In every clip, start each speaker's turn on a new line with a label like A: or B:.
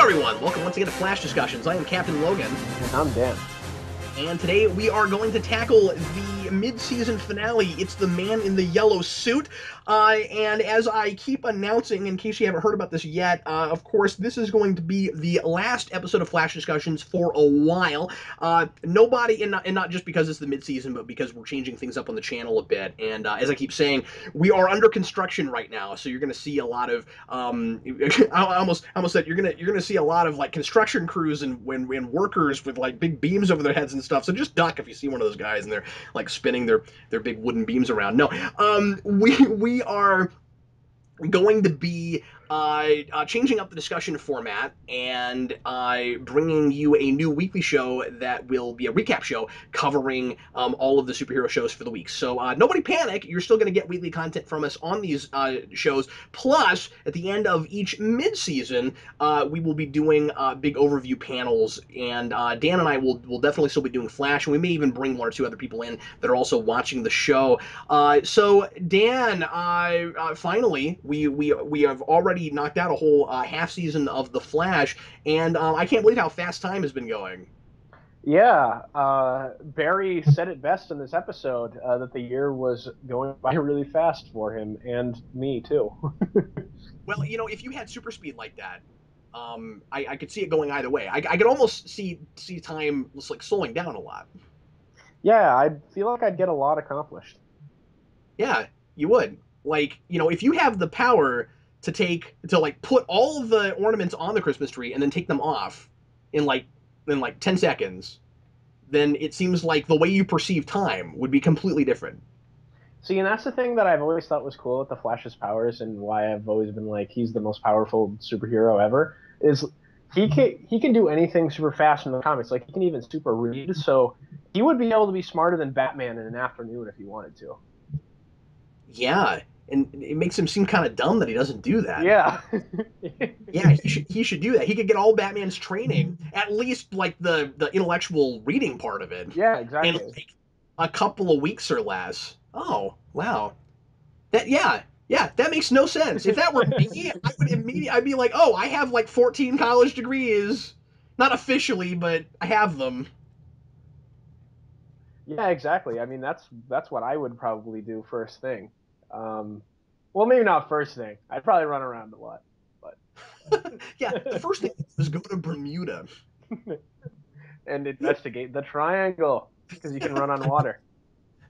A: everyone, welcome once again to Flash Discussions. I am Captain Logan.
B: And I'm Dan.
A: And today we are going to tackle the mid-season finale. It's the man in the yellow suit. And as I keep announcing, in case you haven't heard about this yet, of course, this is going to be the last episode of Flash Discussions for a while. Nobody, and not just because it's the mid-season, but because we're changing things up on the channel a bit. And as I keep saying, we are under construction right now, so you're going to see a lot of, I almost said you're gonna see a lot of like construction crews and when workers with like big beams over their heads and stuff. So just duck if you see one of those guys and they're like spinning their big wooden beams around. No, we are going to be changing up the discussion format and bringing you a new weekly show that will be a recap show covering all of the superhero shows for the week. So nobody panic, you're still going to get weekly content from us on these shows. Plus, at the end of each mid-season, we will be doing big overview panels, and Dan and I will definitely still be doing Flash, and we may even bring one or two other people in that are also watching the show. So Dan, finally, we have already knocked out a whole half season of The Flash, and I can't believe how fast time has been going.
B: Yeah, Barry said it best in this episode, that the year was going by really fast for him, and me too.
A: Well, you know, if you had super speed like that, I could see it going either way. I could almost see time just like slowing down a lot.
B: Yeah, I feel like I'd get a lot accomplished.
A: Yeah, you would. Like, you know, if you have the power to like put all of the ornaments on the Christmas tree and then take them off in like 10 seconds, then it seems like the way you perceive time would be completely different.
B: See, and that's the thing that I've always thought was cool with the Flash's powers, and why I've always been like, he's the most powerful superhero ever, is he can do anything super fast in the comics. Like, he can even super read, so he would be able to be smarter than Batman in an afternoon if he wanted to.
A: Yeah, and it makes him seem kind of dumb that he doesn't do that.
B: Yeah.
A: Yeah, he should do that. He could get all Batman's training, at least like the intellectual reading part of it,
B: Yeah,
A: in
B: exactly.
A: like a couple of weeks or less. Oh, wow. That makes no sense. If that were me, I'd be like, "Oh, I have like 14 college degrees. Not officially, but I have them."
B: Yeah, exactly. I mean, that's what I would probably do first thing. Well, maybe not first thing. I'd probably run around a lot, but
A: Yeah, the first thing is go to Bermuda.
B: and investigate the triangle because you can run on water.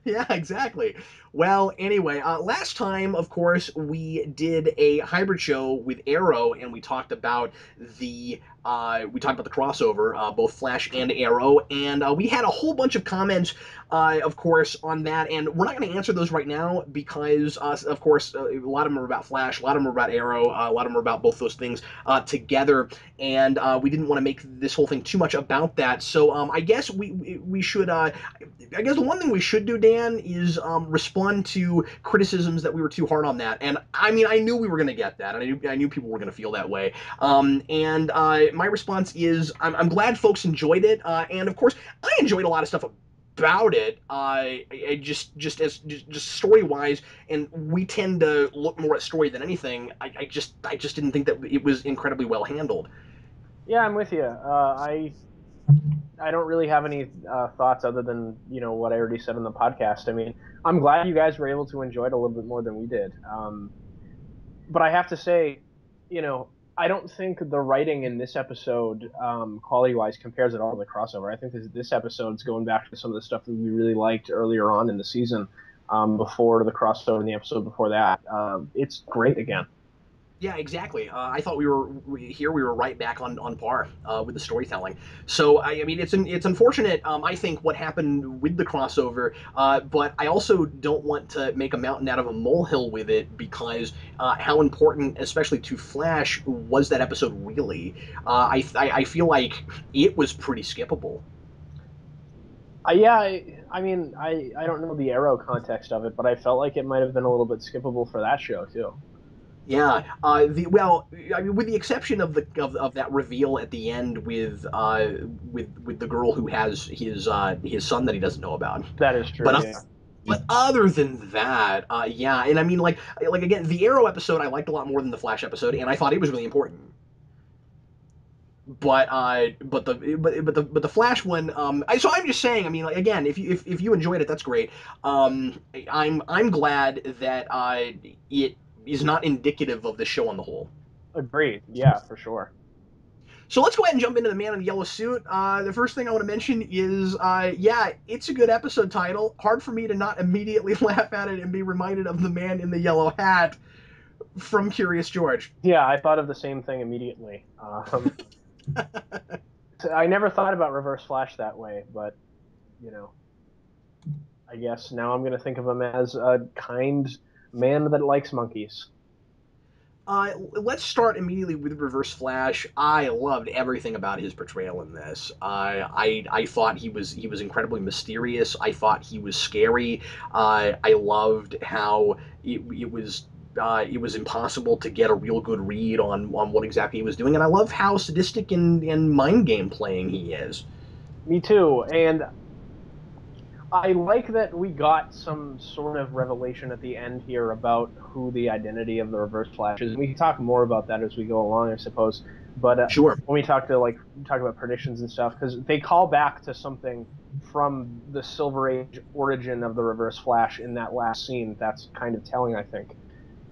A: Yeah, exactly. Well, anyway, last time, of course, we did a hybrid show with Arrow, and we talked about the crossover, both Flash and Arrow, and we had a whole bunch of comments, of course, on that, and we're not going to answer those right now because, of course, a lot of them are about Flash, a lot of them are about Arrow, a lot of them are about both those things together, and we didn't want to make this whole thing too much about that. So I guess we should. I guess the one thing we should do, Dan, is respond to criticisms that we were too hard on that. And I mean, I knew we were going to get that, and I knew people were going to feel that way. And my response is, I'm glad folks enjoyed it, and of course, I enjoyed a lot of stuff about it. Just story wise, and we tend to look more at story than anything. I just didn't think that it was incredibly well handled.
B: Yeah, I'm with you. I don't really have any thoughts other than what I already said on the podcast. I mean, I'm glad you guys were able to enjoy it a little bit more than we did. But I have to say, I don't think the writing in this episode, quality-wise, compares at all to the crossover. I think this episode's going back to some of the stuff that we really liked earlier on in the season, before the crossover and the episode before that. It's great again.
A: Yeah, exactly. I thought we were right back on par with the storytelling. So I mean, it's unfortunate. I think what happened with the crossover, but I also don't want to make a mountain out of a molehill with it because how important, especially to Flash, was that episode really? I feel like it was pretty skippable.
B: Yeah, I mean, I don't know the Arrow context of it, but I felt like it might have been a little bit skippable for that show too.
A: Yeah. I mean, with the exception of of that reveal at the end with the girl who has his son that he doesn't know about,
B: That is true.
A: but
B: Yeah.
A: but other than that, yeah. And I mean, like again, the Arrow episode I liked a lot more than the Flash episode, and I thought it was really important. But the Flash one, so I'm just saying. I mean, like, again, if you enjoyed it, that's great. I'm glad that it is not indicative of the show on the whole.
B: Agreed. Yeah, for sure.
A: So let's go ahead and jump into the Man in the Yellow Suit. The first thing I want to mention is, yeah, it's a good episode title. Hard for me to not immediately laugh at it and be reminded of the Man in the Yellow Hat from Curious George.
B: Yeah, I thought of the same thing immediately. I never thought about Reverse Flash that way, but you know, I guess now I'm going to think of him as a kind man that likes monkeys.
A: Let's start immediately with Reverse Flash. I loved everything about his portrayal in this. I thought he was incredibly mysterious. I thought he was scary. I loved how it was impossible to get a real good read on what exactly he was doing, and I love how sadistic and mind game playing he is.
B: Me too. And I like that we got some sort of revelation at the end here about who the identity of the Reverse Flash is. We can talk more about that as we go along, I suppose. But
A: Sure.
B: when we talk about predictions and stuff, because they call back to something from the Silver Age origin of the Reverse Flash in that last scene. That's kind of telling, I think.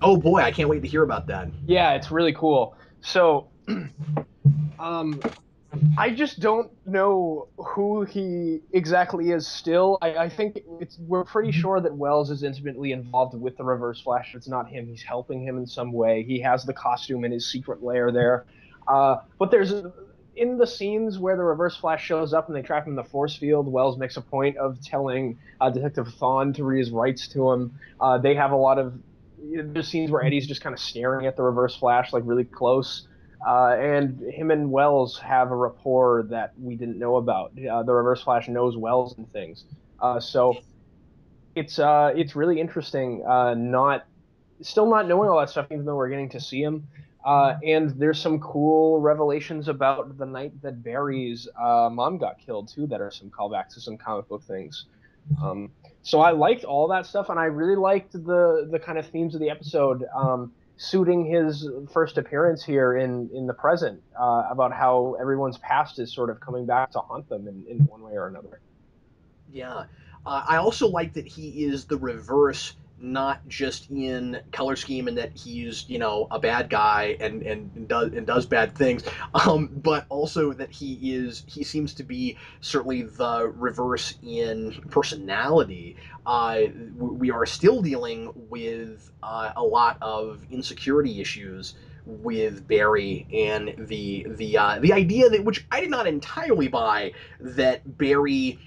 A: Oh boy, I can't wait to hear about that.
B: Yeah, it's really cool. So, um, I just don't know who he exactly is still. I think we're pretty sure that Wells is intimately involved with the Reverse Flash. If it's not him, he's helping him in some way. He has the costume in his secret lair there. But there's in the scenes where the Reverse Flash shows up and they trap him in the force field, Wells makes a point of telling Detective Thawne to read his rights to him. They have a lot of there's scenes where Eddie's just kind of staring at the Reverse Flash like really close. And him and Wells have a rapport that we didn't know about. The Reverse Flash knows Wells and things, so it's really interesting. Not still not knowing all that stuff, even though we're getting to see him. And there's some cool revelations about the night that Barry's mom got killed too. That are some callbacks to some comic book things. Um, so I liked all that stuff, and I really liked the kind of themes of the episode. Suiting his first appearance here in the present, about how everyone's past is sort of coming back to haunt them in one way or another.
A: Yeah. I also like that he is the reverse, not just in color scheme, and that he's a bad guy and does bad things, but also that he seems to be certainly the reverse in personality. We are still dealing with a lot of insecurity issues with Barry, and the idea that, which I did not entirely buy, that Barry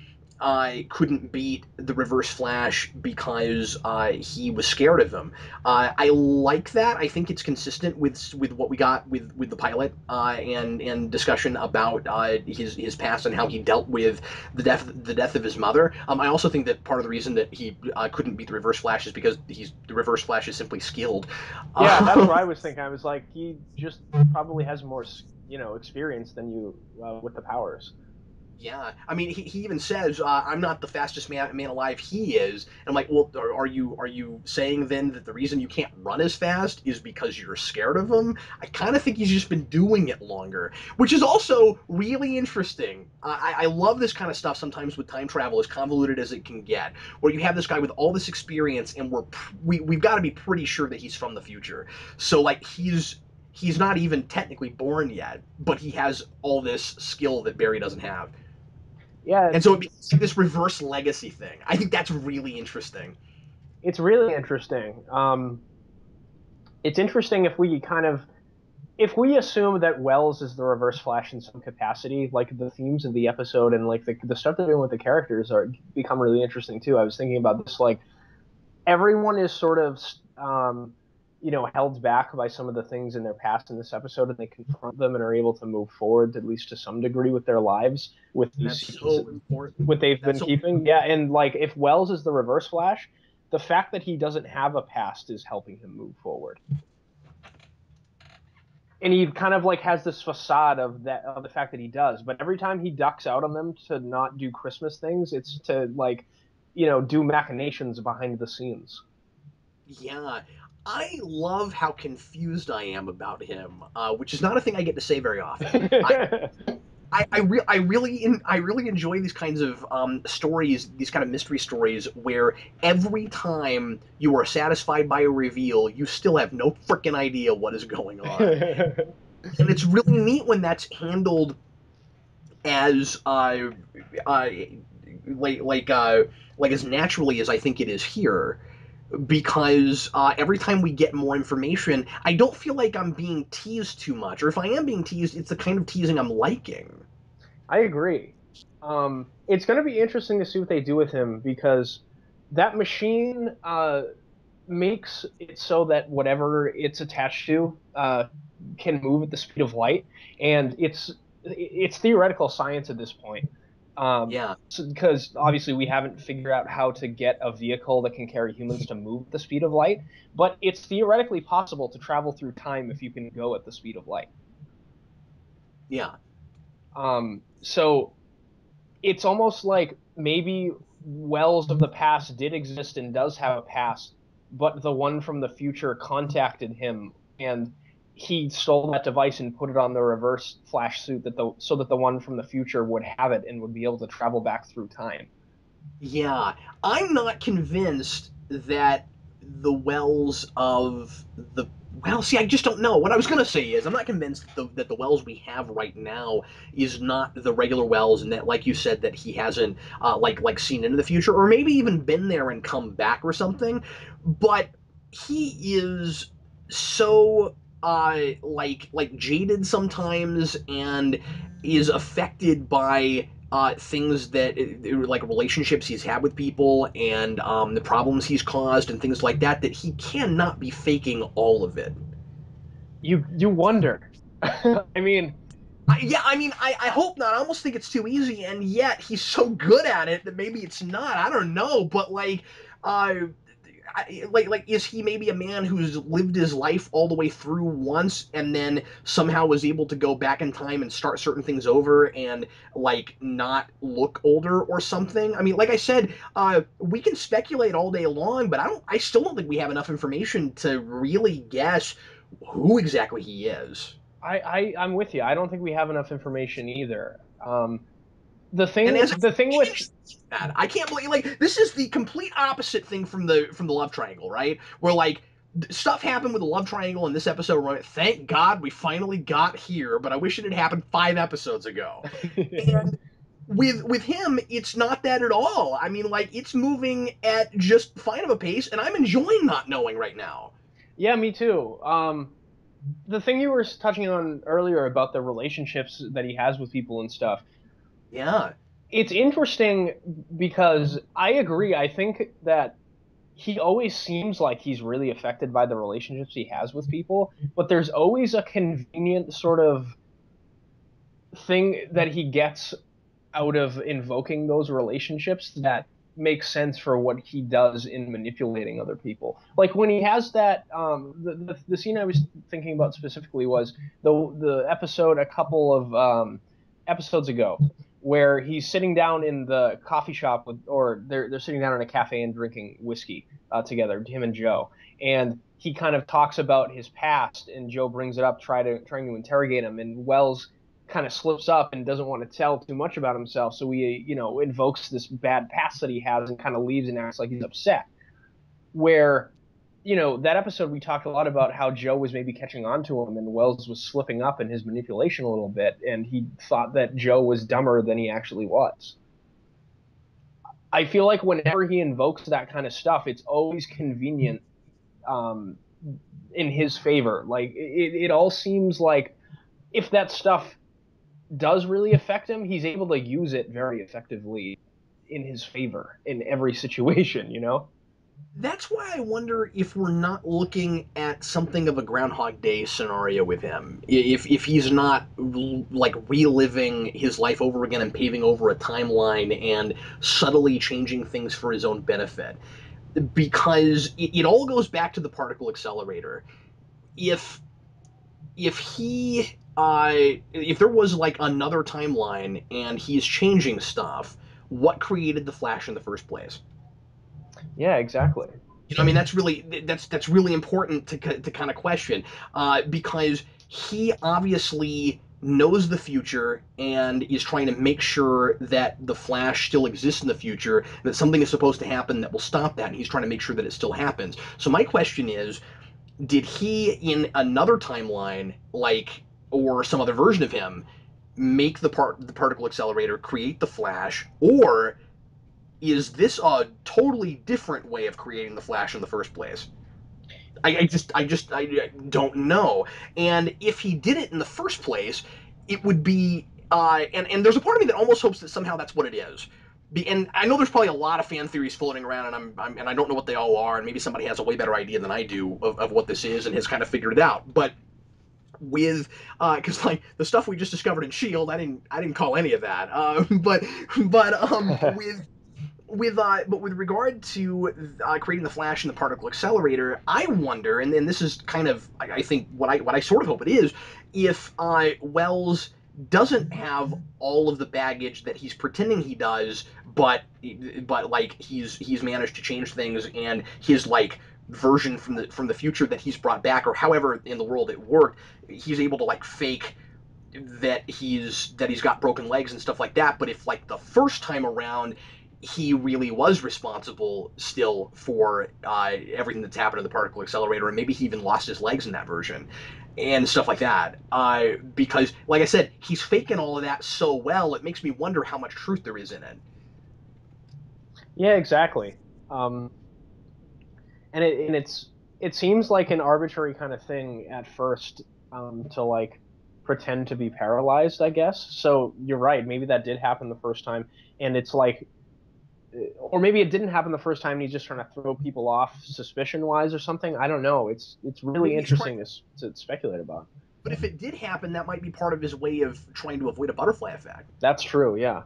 A: I couldn't beat the Reverse Flash because he was scared of him. I like that. I think it's consistent with what we got with the pilot, and discussion about his past and how he dealt with the death of his mother. I also think that part of the reason that he couldn't beat the Reverse Flash is because the Reverse Flash is simply skilled.
B: Yeah, that's
A: Uh,
B: what I was thinking. I was like, he just probably has more, experience than you with the powers.
A: Yeah, I mean, he even says, "I'm not the fastest man alive." He is, and I'm like, "Well, are you saying then that the reason you can't run as fast is because you're scared of him?" I kind of think he's just been doing it longer, which is also really interesting. I love this kind of stuff sometimes with time travel, as convoluted as it can get, where you have this guy with all this experience, and we've got to be pretty sure that he's from the future. So like he's not even technically born yet, but he has all this skill that Barry doesn't have.
B: Yeah,
A: And so it becomes like this reverse legacy thing. I think that's really interesting.
B: it's really interesting. It's interesting if we assume that Wells is the Reverse Flash in some capacity, like the themes of the episode and like the stuff they're doing with the characters are become really interesting too. I was thinking about this, like everyone is sort of held back by some of the things in their past in this episode, and they confront them and are able to move forward at least to some degree with their lives with
A: And
B: these
A: that's
B: secrets,
A: so important.
B: what they've
A: That's
B: been
A: so
B: keeping. Yeah, and like if Wells is the Reverse Flash, the fact that he doesn't have a past is helping him move forward. And he kind of like has this facade of the fact that he does, but every time he ducks out on them to not do Christmas things, it's to like do machinations behind the scenes.
A: yeah. I love how confused I am about him, which is not a thing I get to say very often. I really enjoy these kinds of stories, these kind of mystery stories where every time you are satisfied by a reveal, you still have no freaking idea what is going on, and it's really neat when that's handled as uh like like uh like as naturally as I think it is here. Because every time we get more information, I don't feel like I'm being teased too much, or if I am being teased, it's the kind of teasing I'm liking.
B: I agree. It's going to be interesting to see what they do with him because that machine makes it so that whatever it's attached to can move at the speed of light, and it's theoretical science at this point.
A: Yeah,
B: Because obviously we haven't figured out how to get a vehicle that can carry humans to move at the speed of light, but it's theoretically possible to travel through time if you can go at the speed of light.
A: yeah.
B: So it's almost like maybe Wells of the past did exist and does have a past, but the one from the future contacted him and he stole that device and put it on the reverse flash suit so that the one from the future would have it and would be able to travel back through time.
A: Yeah, I'm not convinced that the wells of the well, see, I just don't know. What I was going to say is, I'm not convinced that the wells we have right now is not the regular wells, and that, like you said, that he hasn't like seen into the future, or maybe even been there and come back or something. But he is so like jaded sometimes, and is affected by things that like relationships he's had with people and the problems he's caused and things like that, that he cannot be faking all of it.
B: You wonder. I mean,
A: Yeah, I mean, I hope not. I almost think it's too easy, and yet he's so good at it that maybe it's not. I don't know, but uh, is he maybe a man who's lived his life all the way through once and then somehow was able to go back in time and start certain things over and like not look older or something? I mean, like I said, we can speculate all day long, but I still don't think we have enough information to really guess who exactly he is.
B: I'm with you. I don't think we have enough information either. The
A: And
B: thing
A: as
B: the thing
A: even
B: with
A: that, I can't believe like this is the complete opposite thing from the love triangle, right? Where like stuff happened with the love triangle in this episode. Where thank God we finally got here, but I wish it had happened 5 episodes ago. And with him, it's not that at all. I mean, like it's moving at just fine of a pace, and I'm enjoying not knowing right now.
B: Yeah, me too. The thing you were touching on earlier about the relationships that he has with people and stuff,
A: Yeah,
B: it's interesting because I agree. I think that he always seems like he's really affected by the relationships he has with people, but there's always a convenient sort of thing that he gets out of invoking those relationships that makes sense for what he does in manipulating other people. Like when he has that, the scene I was thinking about specifically was the episode a couple of episodes ago where he's sitting down in the coffee shop with, or they're sitting down in a cafe and drinking whiskey together, him and Joe, and he kind of talks about his past, and Joe brings it up, trying to interrogate him, and Wells kind of slips up and doesn't want to tell too much about himself. So he, invokes this bad past that he has and kind of leaves and acts like he's upset. Where, that episode we talked a lot about how Joe was maybe catching on to him and Wells was slipping up in his manipulation a little bit. And he thought that Joe was dumber than he actually was. I feel like whenever he invokes that kind of stuff, it's always convenient um, in his favor. Like it all seems like if that stuff does really affect him, he's able to use it very effectively in his favor in every situation.
A: that's why I wonder if we're not looking at something of a Groundhog Day scenario with him. If he's not like reliving his life over again and paving over a timeline and subtly changing things for his own benefit, because it all goes back to the particle accelerator. If if there was like another timeline and he's changing stuff, what created the Flash in the first place?
B: Yeah, exactly.
A: You know, I mean, that's really important to kind of question, because he obviously knows the future and is trying to make sure that the Flash still exists in the future, that something is supposed to happen that will stop that, and he's trying to make sure that it still happens. So my question is, did he in another timeline, like, or some other version of him, make the particle accelerator, create the Flash, or is this a totally different way of creating the Flash in the first place? I don't know. And if he did it in the first place, it would be and there's a part of me that almost hopes that somehow that's what it is. And I know there's probably a lot of fan theories floating around, and and I don't know what they all are, and maybe somebody has a way better idea than I do of what this is and has kind of figured it out. But with because like the stuff we just discovered in Shield, I didn't call any of that. But but with regard to creating the Flash and the particle accelerator, I wonder, and this is kind of I think what I sort of hope it is, if Wells doesn't have all of the baggage that he's pretending he does, but like he's managed to change things, and his like version from the future that he's brought back, or however in the world it worked, he's able to like fake that he's got broken legs and stuff like that. But if like the first time around he really was responsible still for everything that's happened to the particle accelerator, and maybe he even lost his legs in that version and stuff like that. Because, like I said, he's faking all of that so well, it makes me wonder how much truth there is in it.
B: Yeah, exactly. Um, it seems like an arbitrary kind of thing at first, to like pretend to be paralyzed, I guess. So you're right. Maybe that did happen the first time, and it's like, or maybe it didn't happen the first time, and he's just trying to throw people off suspicion wise or something. I don't know. It's really
A: Maybe he's trying,
B: interesting to speculate about.
A: but if it did happen, that might be part of his way of trying to avoid a butterfly effect
B: That's true. Yeah.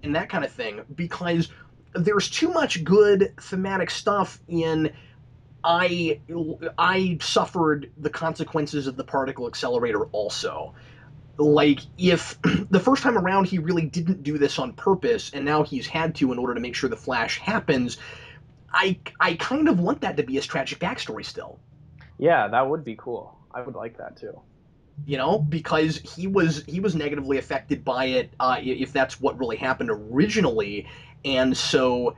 A: and that kind of thing. Because there's too much good thematic stuff in I I suffered the consequences of the particle accelerator also. Like if the first time around he really didn't do this on purpose and now he's had to in order to make sure the Flash happens, I kind of want that to be his tragic backstory still.
B: Yeah, that would be cool. I would like that too.
A: You know, because he was negatively affected by it, if that's what really happened originally, and so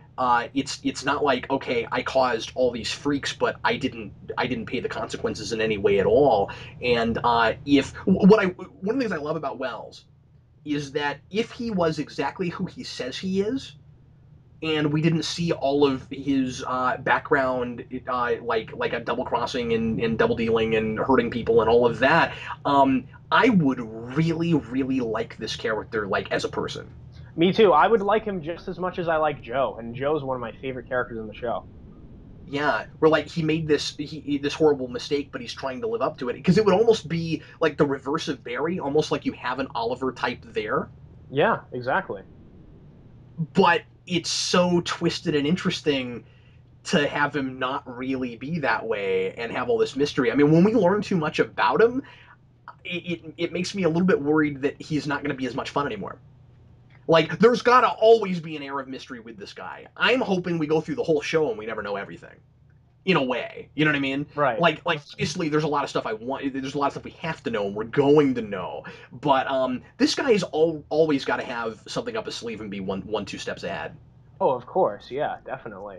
A: it's not like, okay, I caused all these freaks, but I didn't pay the consequences in any way at all. And if what I one of the things I love about Wells is that if he was exactly who he says he is, and we didn't see all of his background, like a double crossing and double dealing and hurting people and all of that. I would really, really like this character, like as a person.
B: Me too. I would like him just as much as I like Joe, and Joe's one of my favorite characters in the show.
A: Yeah, where like he made this horrible mistake, but he's trying to live up to it. Because it would almost be like the reverse of Barry, almost like you have an Oliver type there,
B: Yeah, exactly.
A: but it's so twisted and interesting to have him not really be that way and have all this mystery. I mean, when we learn too much about him, it makes me a little bit worried that he's not going to be as much fun anymore. Like, there's got to always be an air of mystery with this guy. I'm hoping we go through the whole show and we never know everything. In a way, you know what I mean?
B: Right.
A: Like obviously, there's a lot of stuff I want. There's a lot of stuff we have to know, and we're going to know. But this guy's always got to have something up his sleeve and be two steps ahead.
B: Oh, of course. Yeah, definitely.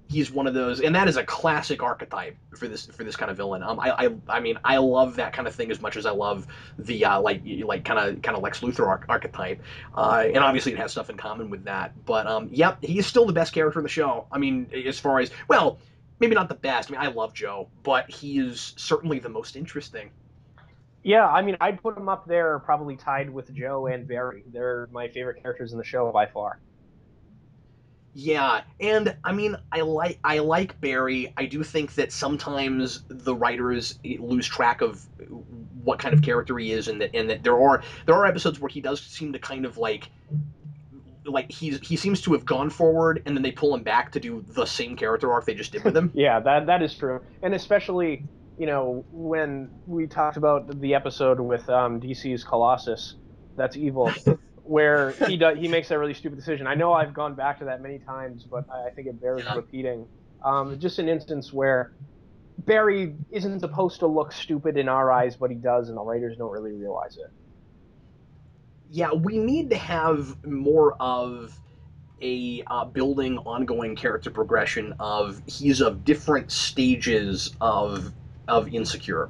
A: He's one of those, and that is a classic archetype for this kind of villain. I mean, I love that kind of thing as much as I love the like kind of Lex Luthor archetype, and obviously it has stuff in common with that. But yep, he is still the best character in the show. I mean, as far as, well, maybe not the best. I mean, I love Joe, but he is certainly the most interesting.
B: Yeah, I mean, I'd put him up there, probably tied with Joe and Barry. They're my favorite characters in the show by far.
A: Yeah, and I mean, I like Barry. I do think that sometimes the writers lose track of what kind of character he is, and that there are episodes where he does seem to kind of like he seems to have gone forward, and then they pull him back to do the same character arc they just did with him.
B: Yeah, that is true, and especially when we talked about the episode with DC's Colossus, that's evil, where he makes a really stupid decision. I know I've gone back to that many times, but I think it bears
A: Yeah.
B: repeating. Just an instance where Barry isn't supposed to look stupid in our eyes, but he does, and the writers don't really realize it.
A: Yeah, we need to have more of a building ongoing character progression of he's of different stages of insecure,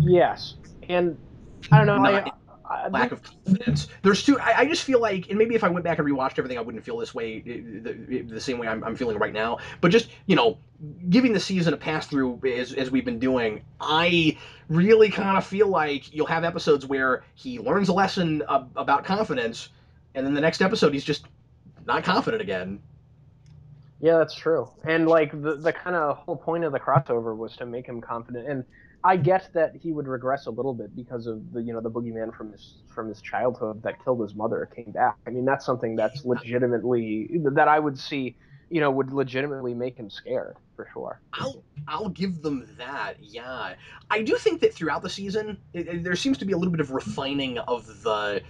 B: Yes, and I don't know.
A: not
B: This,
A: lack of confidence. There's two. I just feel like, and maybe if I went back and rewatched everything, I wouldn't feel this way, the same way I'm feeling right now. But just giving the season a pass through as we've been doing, I really kind of feel like you'll have episodes where he learns a lesson about confidence, and then the next episode he's just not confident again.
B: yeah, that's true. And like the kind of whole point of the crossover was to make him confident. And I get that he would regress a little bit because of the boogeyman from his childhood that killed his mother came back. I mean, that's something that's legitimately that I would see, would legitimately make him scared for sure.
A: I'll give them that. Yeah, I do think that throughout the season, there seems to be a little bit of refining of the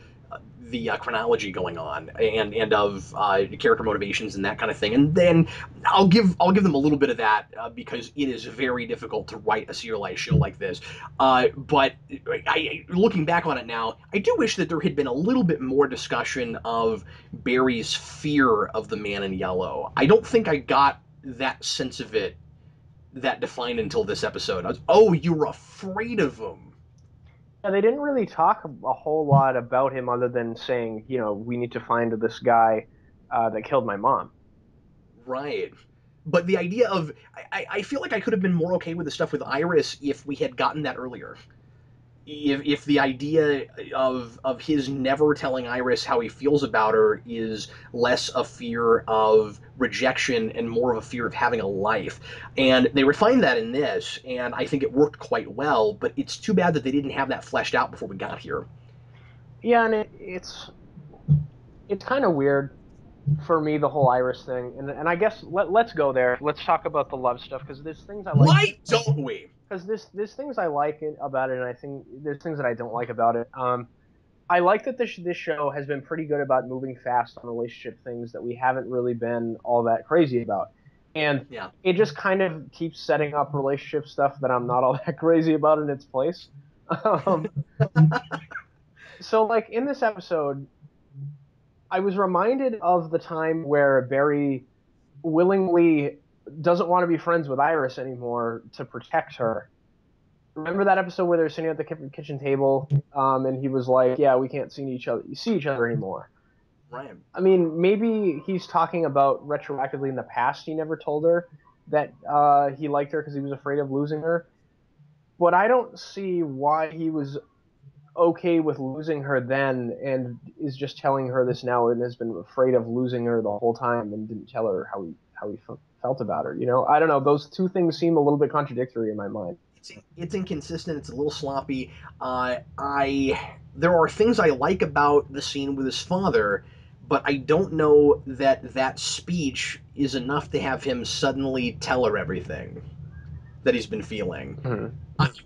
A: chronology going on, and of character motivations and that kind of thing. And then I'll give them a little bit of that because it is very difficult to write a serialized show like this. But looking back on it now, I do wish that there had been a little bit more discussion of Barry's fear of the Man in Yellow. I don't think I got that sense of it that defined until this episode. Oh, you were afraid of him.
B: Yeah, they didn't really talk a whole lot about him other than saying, we need to find this guy that killed my mom.
A: Right. But the idea of, I feel like I could have been more okay with the stuff with Iris if we had gotten that earlier. If the idea of his never telling Iris how he feels about her is less a fear of rejection and more of a fear of having a life. And they refined that in this, and I think it worked quite well, but it's too bad that they didn't have that fleshed out before we got here.
B: Yeah, and it's kind of weird for me the whole Iris thing, and I guess let's go there. Let's talk about the love stuff because there's things I like.
A: Why don't we?
B: Because there's things I like about it, and I think there's things that I don't like about it. I like that this show has been pretty good about moving fast on relationship things that we haven't really been all that crazy about, and
A: Yeah.
B: it just kind of keeps setting up relationship stuff that I'm not all that crazy about in its place. Um, so like in this episode, I was reminded of the time where Barry willingly doesn't want to be friends with Iris anymore to protect her. Remember that episode where they were sitting at the kitchen table, and he was like, "Yeah, we can't see each other anymore."
A: Right.
B: I mean, maybe he's talking about retroactively in the past. He never told her that he liked her because he was afraid of losing her. But I don't see why he was okay with losing her then and is just telling her this now and has been afraid of losing her the whole time and didn't tell her how he felt about her. I don't know. Those two things seem a little bit contradictory in my mind.
A: It's inconsistent. It's a little sloppy. I There are things I like about the scene with his father, but I don't know that that speech is enough to have him suddenly tell her everything that he's been feeling.
B: Mm-hmm.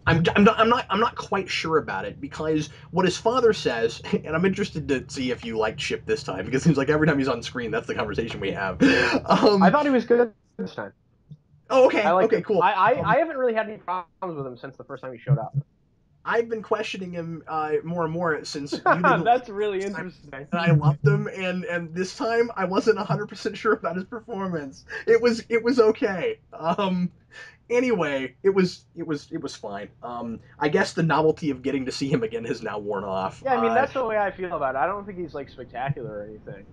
A: I'm not quite sure about it because what his father says, and I'm interested to see if you liked Chip this time because it seems like every time he's on screen, that's the conversation we have.
B: I
A: Um,
B: thought he was good this time.
A: oh,
B: I
A: okay,
B: liked
A: okay,
B: him.
A: cool.
B: I haven't really had any problems with him since the first time he showed up.
A: I've been questioning him more and more since you didn't like
B: That's
A: him
B: really
A: last time,
B: interesting.
A: and I loved him, and this time I wasn't 100% sure about his performance. It was okay. Anyway, it was fine. I guess the novelty of getting to see him again has now worn off.
B: Yeah, I mean that's the way I feel about it. I don't think he's like spectacular or anything.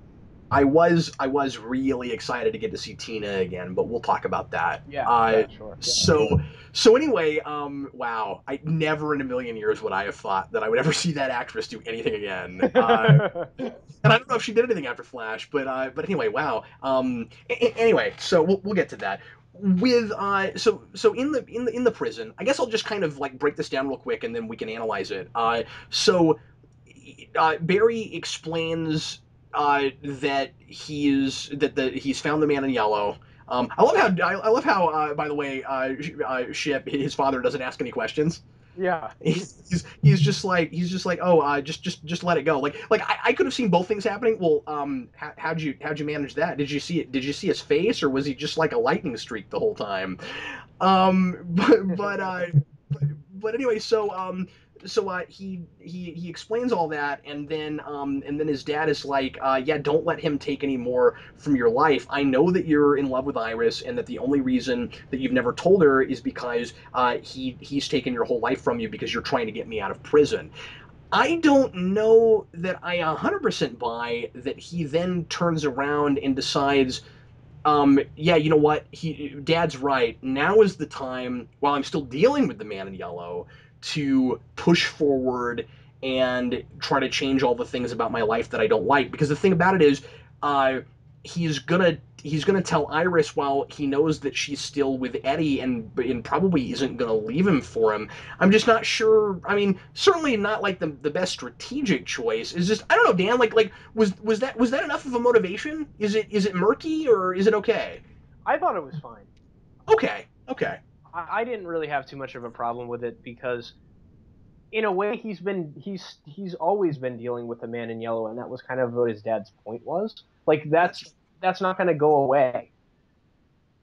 A: I was really excited to get to see Tina again, but we'll talk about that.
B: Yeah, yeah, sure.
A: So anyway, wow, I never in a million years would I have thought that I would ever see that actress do anything again. And I don't know if she did anything after Flash, but anyway, wow. Anyway, so we'll get to that. With so in the prison, I guess I'll just kind of like break this down real quick, and then we can analyze it. Barry explains he's found the Man in Yellow. I love how by the way, Ship, his father doesn't ask any questions.
B: Yeah.
A: He's just like, oh, just let it go. Like I could have seen both things happening. Well, how'd you manage that? Did you see his face, or was he just like a lightning streak the whole time? But anyway, he explains all that, and then his dad is like, yeah, don't let him take any more from your life. I know that you're in love with Iris, and that the only reason that you've never told her is because he's taken your whole life from you because you're trying to get me out of prison. I don't know that I 100% buy that he then turns around and decides, yeah, you know what? Dad's right. Now is the time, while I'm still dealing with the man in yellow, to push forward and try to change all the things about my life that I don't like. Because the thing about it is, uh, he's gonna tell Iris, while he knows that she's still with Eddie, and probably isn't gonna leave him for him. I'm just not sure. I mean, certainly not like the best strategic choice. Is just, I don't know, Dan. Like was that enough of a motivation? Is it murky, or is it okay?
B: I thought it was fine.
A: Okay, okay.
B: I didn't really have too much of a problem with it because in a way he's always been dealing with the man in yellow, and that was kind of what his dad's point was. Like
A: That's
B: that's not going to go away.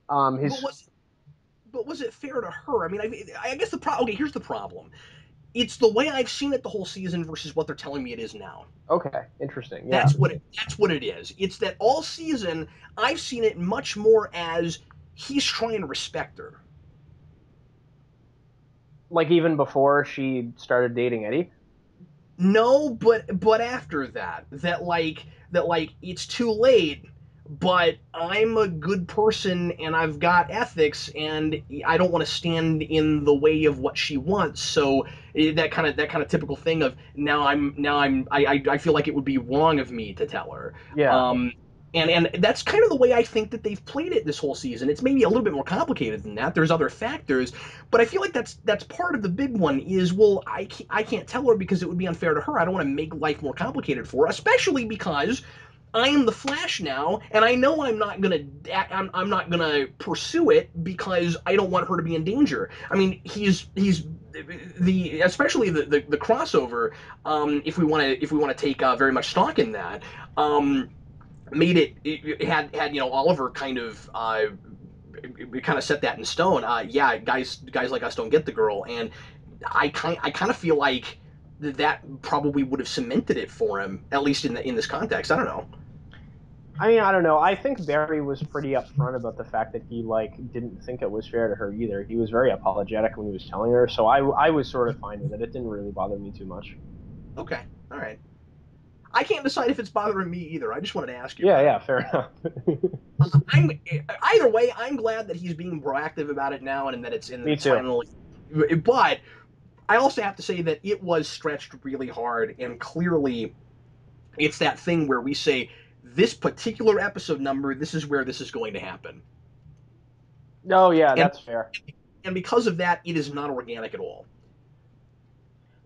A: but
B: His
A: was it fair to her? I guess the problem. Okay, here's the problem. It's the way I've seen it the whole season versus what they're telling me it is now.
B: Okay, interesting. Yeah.
A: That's what it is. It's that all season I've seen it much more as he's trying to respect her.
B: Like even before she started dating Eddie.
A: No, but after that, it's too late. But I'm a good person, and I've got ethics, and I don't want to stand in the way of what she wants. So that kind of typical thing of, now I feel like it would be wrong of me to tell her.
B: Yeah.
A: And that's kind of the way I think that they've played it this whole season. It's maybe a little bit more complicated than that. There's other factors, but I feel like that's part of the big one. Is, well, I can't tell her because it would be unfair to her. I don't want to make life more complicated for her, especially because I am the Flash now, and I know I'm not gonna pursue it because I don't want her to be in danger. I mean, he's the especially the crossover. If we want to take very much stock in that. Made it had Oliver kind of set that in stone. Yeah, guys like us don't get the girl, and I kind of feel like that probably would have cemented it for him, at least in this context. I don't know.
B: I mean, I don't know. I think Barry was pretty upfront about the fact that he like didn't think it was fair to her either. He was very apologetic when he was telling her, so I was sort of fine with it. It didn't really bother me too much.
A: Okay, all right. I can't decide if it's bothering me either. I just wanted to ask you
B: Yeah,
A: about it.
B: yeah, fair enough.
A: I'm Either way, I'm glad that he's being proactive about it now, and that
B: Me
A: it's
B: too.
A: finally. But I also have to say that it was stretched really hard, and clearly it's that thing where we say, this particular episode number, this is where this is going to happen.
B: Oh yeah,
A: And
B: that's fair.
A: and because of that, it is not organic at all.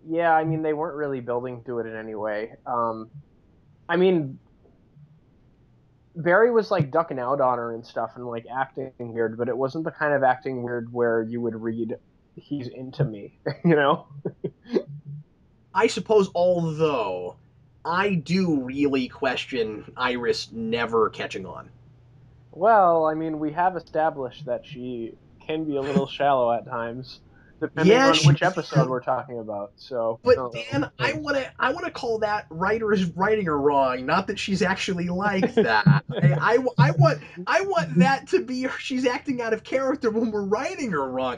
B: Yeah, I mean they weren't really building to it in any way. I mean Barry was like ducking out on her and stuff and like acting weird, but it wasn't the kind of acting weird where you would read he's into me, you know?
A: I suppose, although I do really question Iris never catching on.
B: Well, I mean, we have established that she can be a little shallow at times, depending
A: Yeah,
B: on
A: she
B: which episode we're talking about. So,
A: But
B: no,
A: Dan, I
B: no.
A: want to I want to call that writers writing her wrong. Not that she's actually like that. I want that to be she's acting out of character when we're writing her wrong.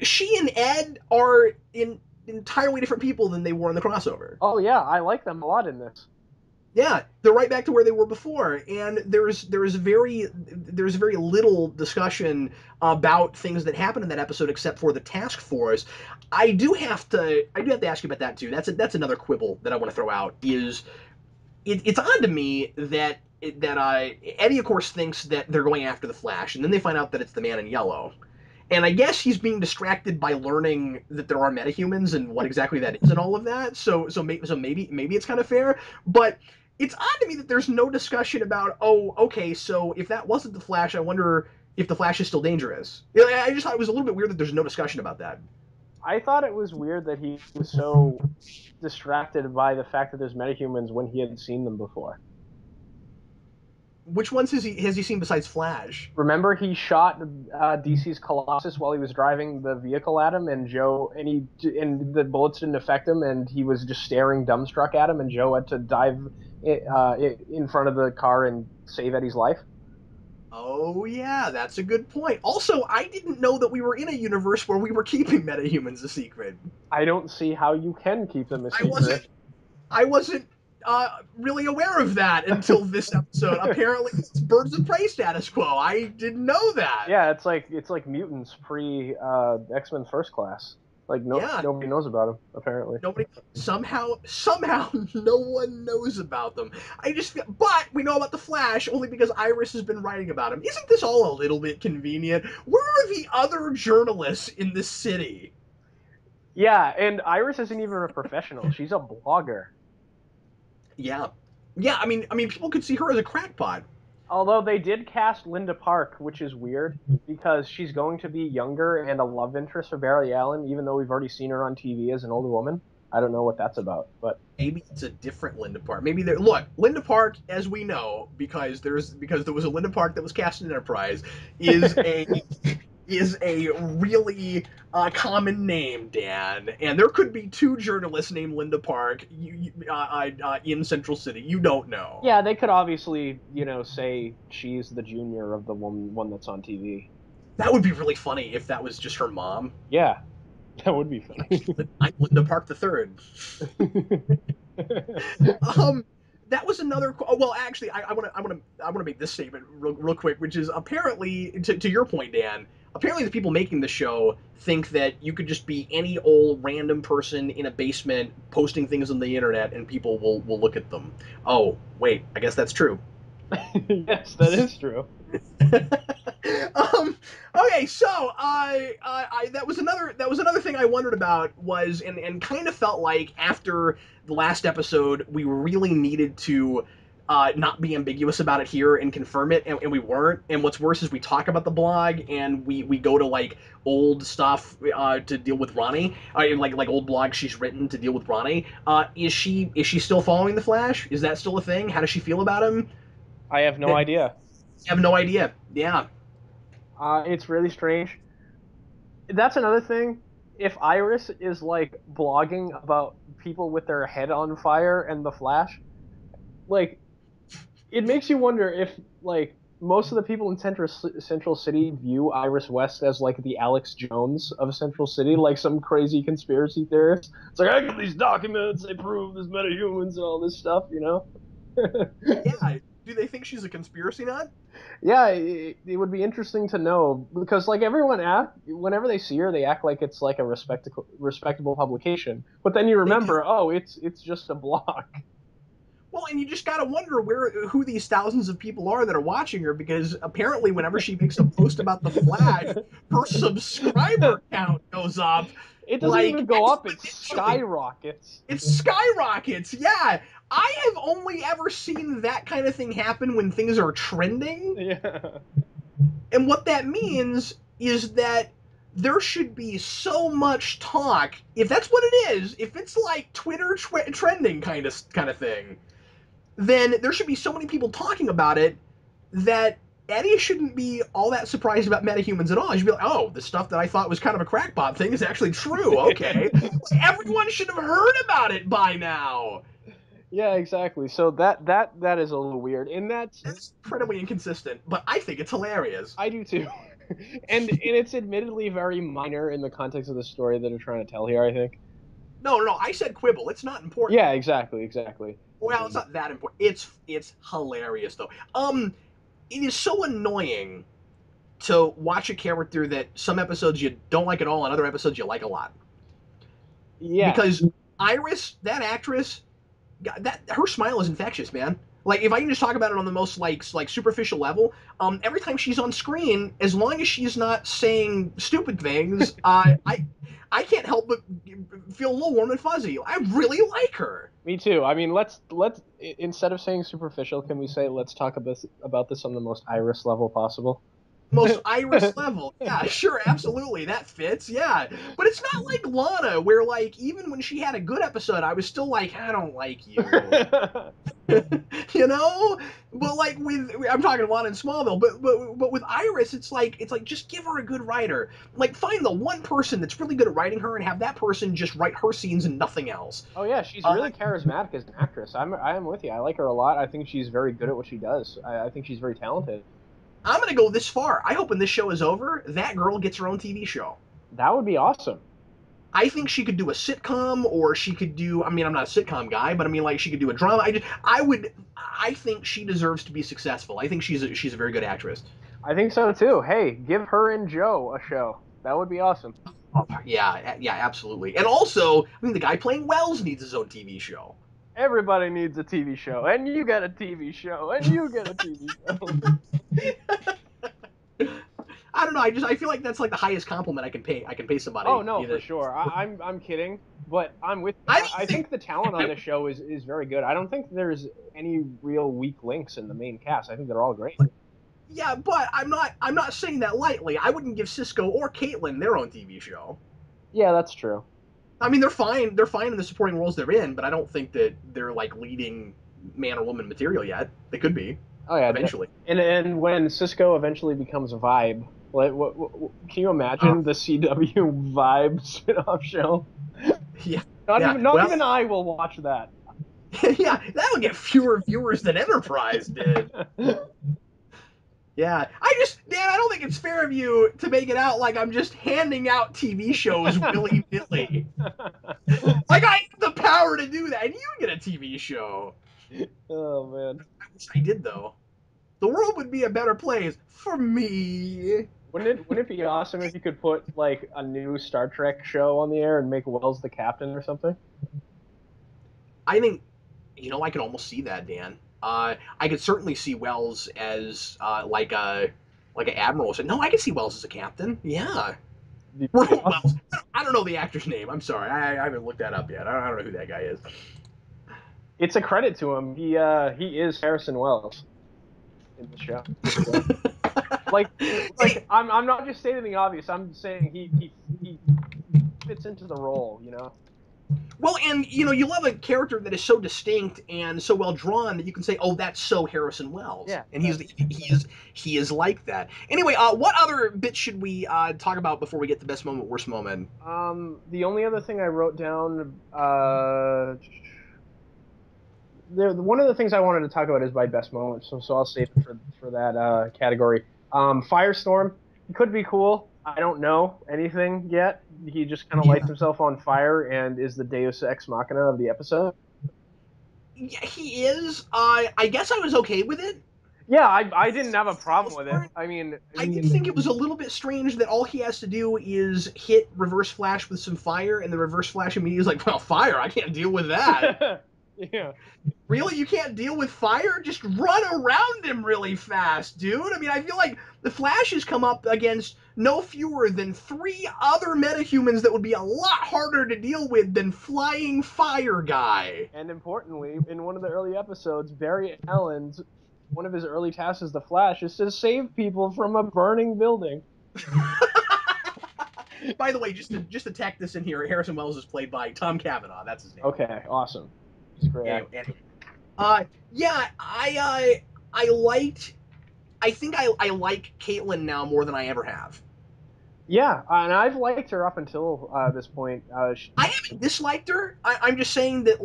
A: She and Ed are in entirely different people than they were in the crossover.
B: Oh yeah, I like them a lot in this.
A: Yeah, they're right back to where they were before, and there's very little discussion about things that happened in that episode except for the task force. I do have to ask you about that too. That's another quibble that I want to throw out. It's odd to me that Eddie, of course, thinks that they're going after the Flash, and then they find out that it's the Man in Yellow. And I guess he's being distracted by learning that there are metahumans and what exactly that is and all of that. So maybe it's kind of fair, but it's odd to me that there's no discussion about, oh, okay, so if that wasn't the Flash, I wonder if the Flash is still dangerous. I just thought it was a little bit weird that there's no discussion about that.
B: I thought it was weird that he was so distracted by the fact that there's metahumans when he had seen them before.
A: Which ones has he seen besides Flash?
B: Remember, he shot DC's Colossus while he was driving the vehicle at him, and and the bullets didn't affect him, and he was just staring dumbstruck at him, and Joe had to dive in front of the car and save Eddie's life.
A: Oh yeah, that's a good point. Also, I didn't know that we were in a universe where we were keeping metahumans a secret.
B: I don't see how you can keep them a
A: I wasn't
B: secret.
A: I wasn't really aware of that until this episode. Apparently, it's birds of prey status quo. I didn't know that.
B: Yeah, it's like mutants pre X-Men First Class. Like
A: Yeah,
B: nobody knows about them apparently.
A: nobody somehow no one knows about them. But we know about the Flash only because Iris has been writing about him. Isn't this all a little bit convenient? Where are the other journalists in this city?
B: Yeah, and Iris isn't even a professional. She's a blogger.
A: Yeah, yeah. I mean, people could see her as a crackpot.
B: Although they did cast Linda Park, which is weird because she's going to be younger and a love interest for Barry Allen, even though we've already seen her on TV as an older woman. I don't know what that's about, but
A: Maybe it's a different Linda Park. Maybe there. Look, Linda Park, as we know, because there was a Linda Park that was cast in Enterprise, is a is a really common name, Dan. And there could be two journalists named Linda Park in Central City. You don't know.
B: yeah, they could obviously, say she's the junior of the one that's on TV.
A: That would be really funny if that was just her mom.
B: Yeah, that would be funny.
A: I'm Linda Park the third. Um, that was another. Well, actually, I want to make this statement real quick, which is apparently to your point, Dan. Apparently, the people making the show think that you could just be any old random person in a basement posting things on the internet, and people will look at them. Oh, wait, I guess that's true.
B: Yes, that is true.
A: um, okay, so that was another thing I wondered about was and kind of felt like after the last episode we really needed to not be ambiguous about it here and confirm it, and we weren't. And what's worse is we talk about the blog and we go to like old stuff to deal with Ronnie, like old blogs she's written to deal with Ronnie. Is she still following the Flash? Is that still a thing? How does she feel about him?
B: I have no idea.
A: I have no idea. Yeah.
B: It's really strange. That's another thing. If Iris is like blogging about people with their head on fire and the Flash, like it makes you wonder if like most of the people in Central City view Iris West as like the Alex Jones of Central City, like some crazy conspiracy theorist. It's like I got these documents, they prove there's metahumans and all this stuff,
A: Yeah. Do they think she's a conspiracy nut?
B: Yeah, it would be interesting to know because like everyone act whenever they see her, they act like it's like a respectable publication. But then you
A: They do.
B: remember, oh, it's just a blog.
A: Well, and you just gotta wonder who these thousands of people are that are watching her, because apparently whenever she makes a post about the Flash, her subscriber count goes up
B: It doesn't
A: like
B: even go up; it
A: exponentially.
B: skyrockets.
A: It skyrockets. Yeah, I have only ever seen that kind of thing happen when things are trending.
B: Yeah.
A: And what that means is that there should be so much talk. If that's what it is, if it's like Twitter trending kind of thing, then there should be so many people talking about it that Eddie shouldn't be all that surprised about metahumans at all. He should be like, oh, the stuff that I thought was kind of a crackpot thing is actually true. Okay. Everyone should have heard about it by now.
B: Yeah, exactly. So that is a little weird, and
A: That's incredibly inconsistent, but I think it's hilarious.
B: I do too. And it's admittedly very minor in the context of the story that they're trying to tell here, I think.
A: No, I said quibble. It's not important.
B: Yeah, exactly.
A: Well, it's not that important. It's hilarious though. It is so annoying to watch a character that some episodes you don't like at all and other episodes you like a lot.
B: Yeah.
A: Because Iris, that actress, that her smile is infectious, man. Like if I can just talk about it on the most like superficial level, every time she's on screen, as long as she's not saying stupid things, I can't help but feel a little warm and fuzzy. I really like her.
B: Me too. I mean, let's instead of saying superficial, can we say let's talk about this on the most Iris level possible?
A: Most Iris level. Yeah, sure, absolutely. That fits. Yeah. But it's not like Lana, where, like, even when she had a good episode, I was still like, I don't like you. You know? But like with I'm talking Lana and Smallville, but with Iris, it's like just give her a good writer. Like find the one person that's really good at writing her and have that person just write her scenes and nothing else.
B: Oh yeah, she's
A: Uh,
B: really charismatic as an actress. I am with you. I like her a lot. I think she's very good at what she does. I think she's very talented.
A: I'm gonna go this far. I hope when this show is over, that girl gets her own TV show.
B: That would be awesome.
A: I think she could do a sitcom, or she could do. I mean, I'm not a sitcom guy, but I mean, like, she could do a drama. I think she deserves to be successful. I think she's a very good actress.
B: I think so too. Hey, give her and Joe a show. That would be awesome.
A: Oh, yeah, yeah, absolutely. And also, I mean, the guy playing Wells needs his own TV show.
B: Everybody needs a TV show, and you get a TV show, and you get a TV show.
A: I don't know. I feel like that's like the highest compliment I can pay. I can pay somebody.
B: Oh no, for sure. I'm kidding, but I'm with you. I think the talent on this show is very good. I don't think there's any real weak links in the main cast. I think they're all great.
A: Yeah, but I'm not saying that lightly. I wouldn't give Cisco or Caitlin their own TV show.
B: Yeah, that's true.
A: I mean, they're fine. They're fine in the supporting roles they're in, but I don't think that they're like leading man or woman material yet. They could be.
B: Oh yeah,
A: eventually.
B: And when Cisco eventually becomes a Vibe, what can you imagine the CW Vibe spinoff show?
A: Yeah.
B: Not even I will watch that.
A: Yeah, that would get fewer viewers than Enterprise did. Yeah, Dan, I don't think it's fair of you to make it out like I'm just handing out TV shows willy-nilly. Like I have the power to do that, and you get a TV show.
B: Oh man,
A: I wish I did though. The world would be a better place for me.
B: wouldn't it be awesome if you could put like a new Star Trek show on the air and make Wells the captain or something?
A: I think, I can almost see that, Dan. I could certainly see Wells as like an admiral. No, I can see Wells as a captain. Yeah. Wells. I don't know the actor's name. I'm sorry. I haven't looked that up yet. I don't know who that guy is.
B: It's a credit to him. He is Harrison Wells in the show. like I'm not just stating the obvious. I'm saying he fits into the role, you know.
A: Well, and you love a character that is so distinct and so well drawn that you can say, "Oh, that's so Harrison Wells."
B: Yeah,
A: and he is like that. Anyway, what other bits should we talk about before we get to best moment, worst moment?
B: The only other thing I wrote down, one of the things I wanted to talk about is my best moment, so I'll save it for that category. Firestorm, he could be cool. I don't know anything yet. He just kind of lights himself on fire and is the Deus Ex Machina of the episode.
A: Yeah, he is. I guess I was okay with it.
B: Yeah, I didn't have a problem with it. I mean,
A: I did think it was a little bit strange that all he has to do is hit Reverse Flash with some fire, and the Reverse Flash immediately is like, "Well, fire! I can't deal with that."
B: Yeah.
A: Really? You can't deal with fire? Just run around him really fast, dude. I mean, I feel like the Flash has come up against no fewer than 3 other metahumans that would be a lot harder to deal with than Flying Fire Guy.
B: And importantly, in one of the early episodes, Barry Allen's one of his early tasks as the Flash is to save people from a burning building.
A: By the way, just to tack this in here, Harrison Wells is played by Tom Cavanaugh. That's his name.
B: Okay, awesome. He's great.
A: Yeah, I liked. I think I like Caitlin now more than I ever have.
B: Yeah, and I've liked her up until this point.
A: I haven't disliked her. I'm just saying that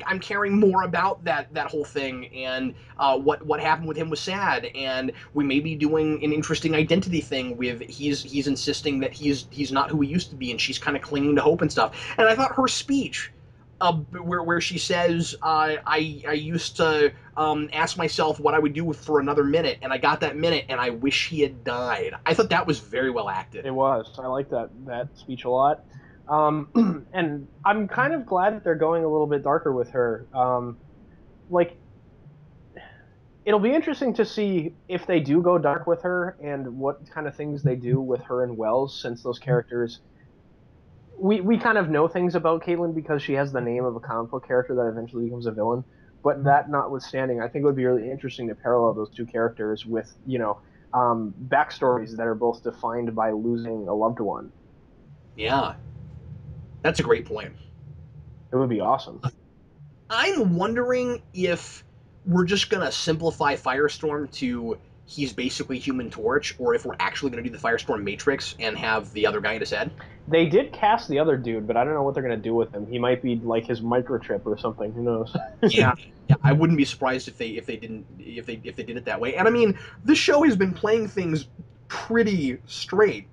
A: I'm caring more about that whole thing, and what happened with him was sad, and we may be doing an interesting identity thing with he's insisting that he's not who he used to be, and she's kind of clinging to hope and stuff. And I thought her speech, where she says, I used to ask myself what I would do for another minute, and I got that minute, and I wish he had died. I thought that was very well acted.
B: It was. I like that speech a lot. And I'm kind of glad that they're going a little bit darker with her. It'll be interesting to see if they do go dark with her and what kind of things they do with her and Wells, since those characters... We kind of know things about Caitlin because she has the name of a comic book character that eventually becomes a villain. But that notwithstanding, I think it would be really interesting to parallel those two characters with, backstories that are both defined by losing a loved one.
A: Yeah, that's a great point.
B: It would be awesome.
A: I'm wondering if we're just gonna simplify Firestorm to he's basically Human Torch, or if we're actually gonna do the Firestorm Matrix and have the other guy in his head.
B: They did cast the other dude, but I don't know what they're gonna do with him. He might be like his microchip or something. Who knows?
A: Yeah, yeah, I wouldn't be surprised if they didn't if they did it that way. And I mean, this show has been playing things pretty straight.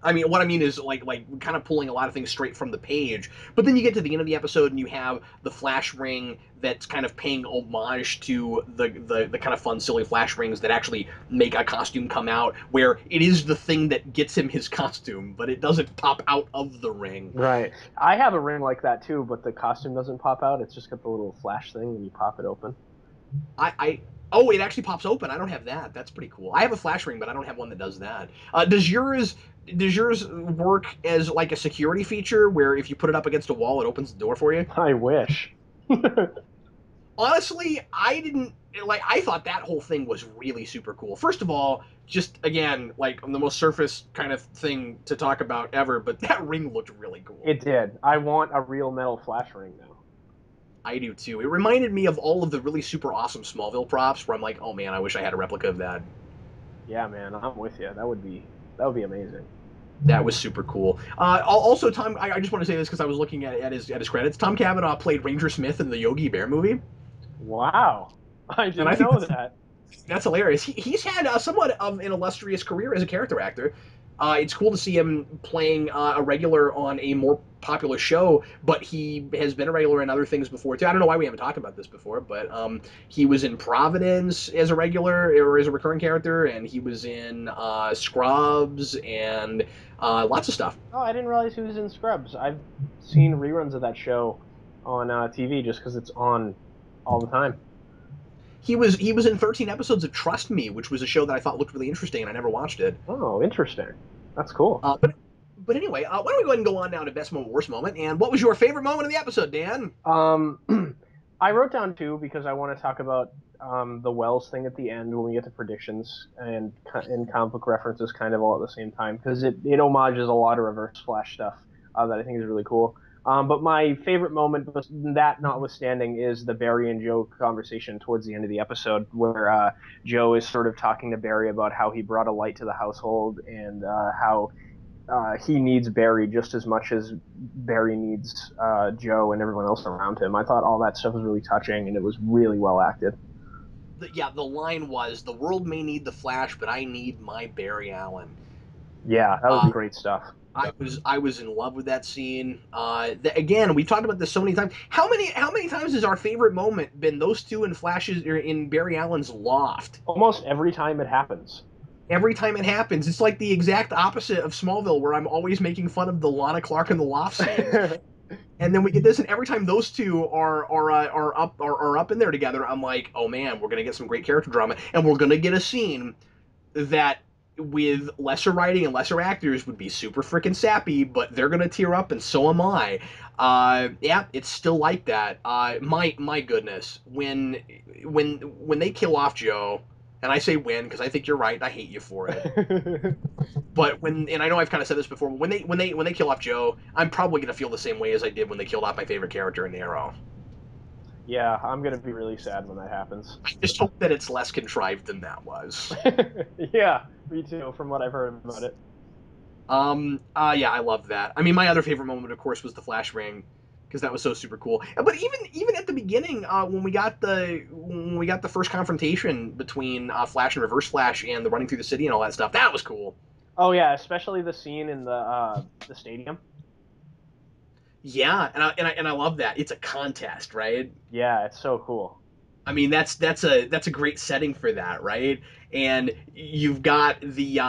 A: I mean, what I mean is like kind of pulling a lot of things straight from the page. But then you get to the end of the episode and you have the flash ring that's kind of paying homage to the kind of fun, silly flash rings that actually make a costume come out, where it is the thing that gets him his costume, but it doesn't pop out of the ring.
B: Right. I have a ring like that too, but the costume doesn't pop out. It's just got the little flash thing when you pop it open.
A: I oh, it actually pops open. I don't have that. That's pretty cool. I have a flash ring, but I don't have one that does that. Does yours work as like a security feature where if you put it up against a wall, it opens the door for you?
B: I wish.
A: Honestly, I didn't like. I thought that whole thing was really super cool. First of all, just again, like the most surface kind of thing to talk about ever, but that ring looked really cool.
B: It did. I want a real metal flash ring now.
A: I do too. It reminded me of all of the really super awesome Smallville props, where I'm like, oh man, I wish I had a replica of that.
B: Yeah, man, I'm with you. That would be amazing.
A: That was super cool. Also, Tom, I just want to say this because I was looking at his credits. Tom Cavanaugh played Ranger Smith in the Yogi Bear movie,
B: Wow. I
A: and I
B: didn't
A: think
B: know that.
A: that's hilarious. He's had somewhat of an illustrious career as a character actor. It's cool to see him playing a regular on a more popular show, but he has been a regular in other things before too. I don't know why we haven't talked about this before, but he was in Providence as a regular or as a recurring character, and he was in Scrubs and lots of stuff.
B: Oh, I didn't realize he was in Scrubs. I've seen reruns of that show on TV just because it's on all the time.
A: He was in 13 episodes of Trust Me, which was a show that I thought looked really interesting, and I never watched it.
B: Oh, interesting. That's cool.
A: But anyway, why don't we go ahead and go on now to best moment, worst moment, and what was your favorite moment of the episode, Dan?
B: Um, I wrote down two because I want to talk about the Wells thing at the end when we get to predictions and comic book references kind of all at the same time because it homages a lot of Reverse Flash stuff that I think is really cool. But my favorite moment, that notwithstanding, is the Barry and Joe conversation towards the end of the episode where Joe is sort of talking to Barry about how he brought a light to the household and how he needs Barry just as much as Barry needs Joe and everyone else around him. I thought all that stuff was really touching and it was really well acted.
A: The line was, "The world may need the Flash, but I need my Barry Allen."
B: Yeah, that was
A: Uh,
B: great stuff.
A: I was in love with that scene. Again, we talked about this so many times. How many times has our favorite moment been those two in Flashes or in Barry Allen's loft?
B: Almost every time it happens.
A: Every time it happens, it's like the exact opposite of Smallville, where I'm always making fun of the Lana Clark and the loft scenes. And then we get this, and every time those two are up in there together, I'm like, oh man, we're gonna get some great character drama, and we're gonna get a scene that with lesser writing and lesser actors would be super freaking sappy, but they're gonna tear up, and so am I. Yeah, it's still like that. My goodness, when they kill off Joe, and I say when because I think you're right, and I hate you for it. But and I know I've kind of said this before, but when they kill off Joe, I'm probably gonna feel the same way as I did when they killed off my favorite character in Arrow.
B: Yeah, I'm gonna be really sad when that happens.
A: I just hope that it's less contrived than that was.
B: Yeah, me too, from what I've heard about it.
A: Yeah, I love that. I mean, my other favorite moment, of course, was the flash ring, because that was so super cool. But even at the beginning, when we got the first confrontation between Flash and Reverse Flash and the running through the city and all that stuff, that was cool.
B: Oh yeah, especially the scene in the stadium.
A: Yeah, and I love that. It's a contest, right?
B: Yeah, it's so cool.
A: I mean, that's a great setting for that, right? And you've got the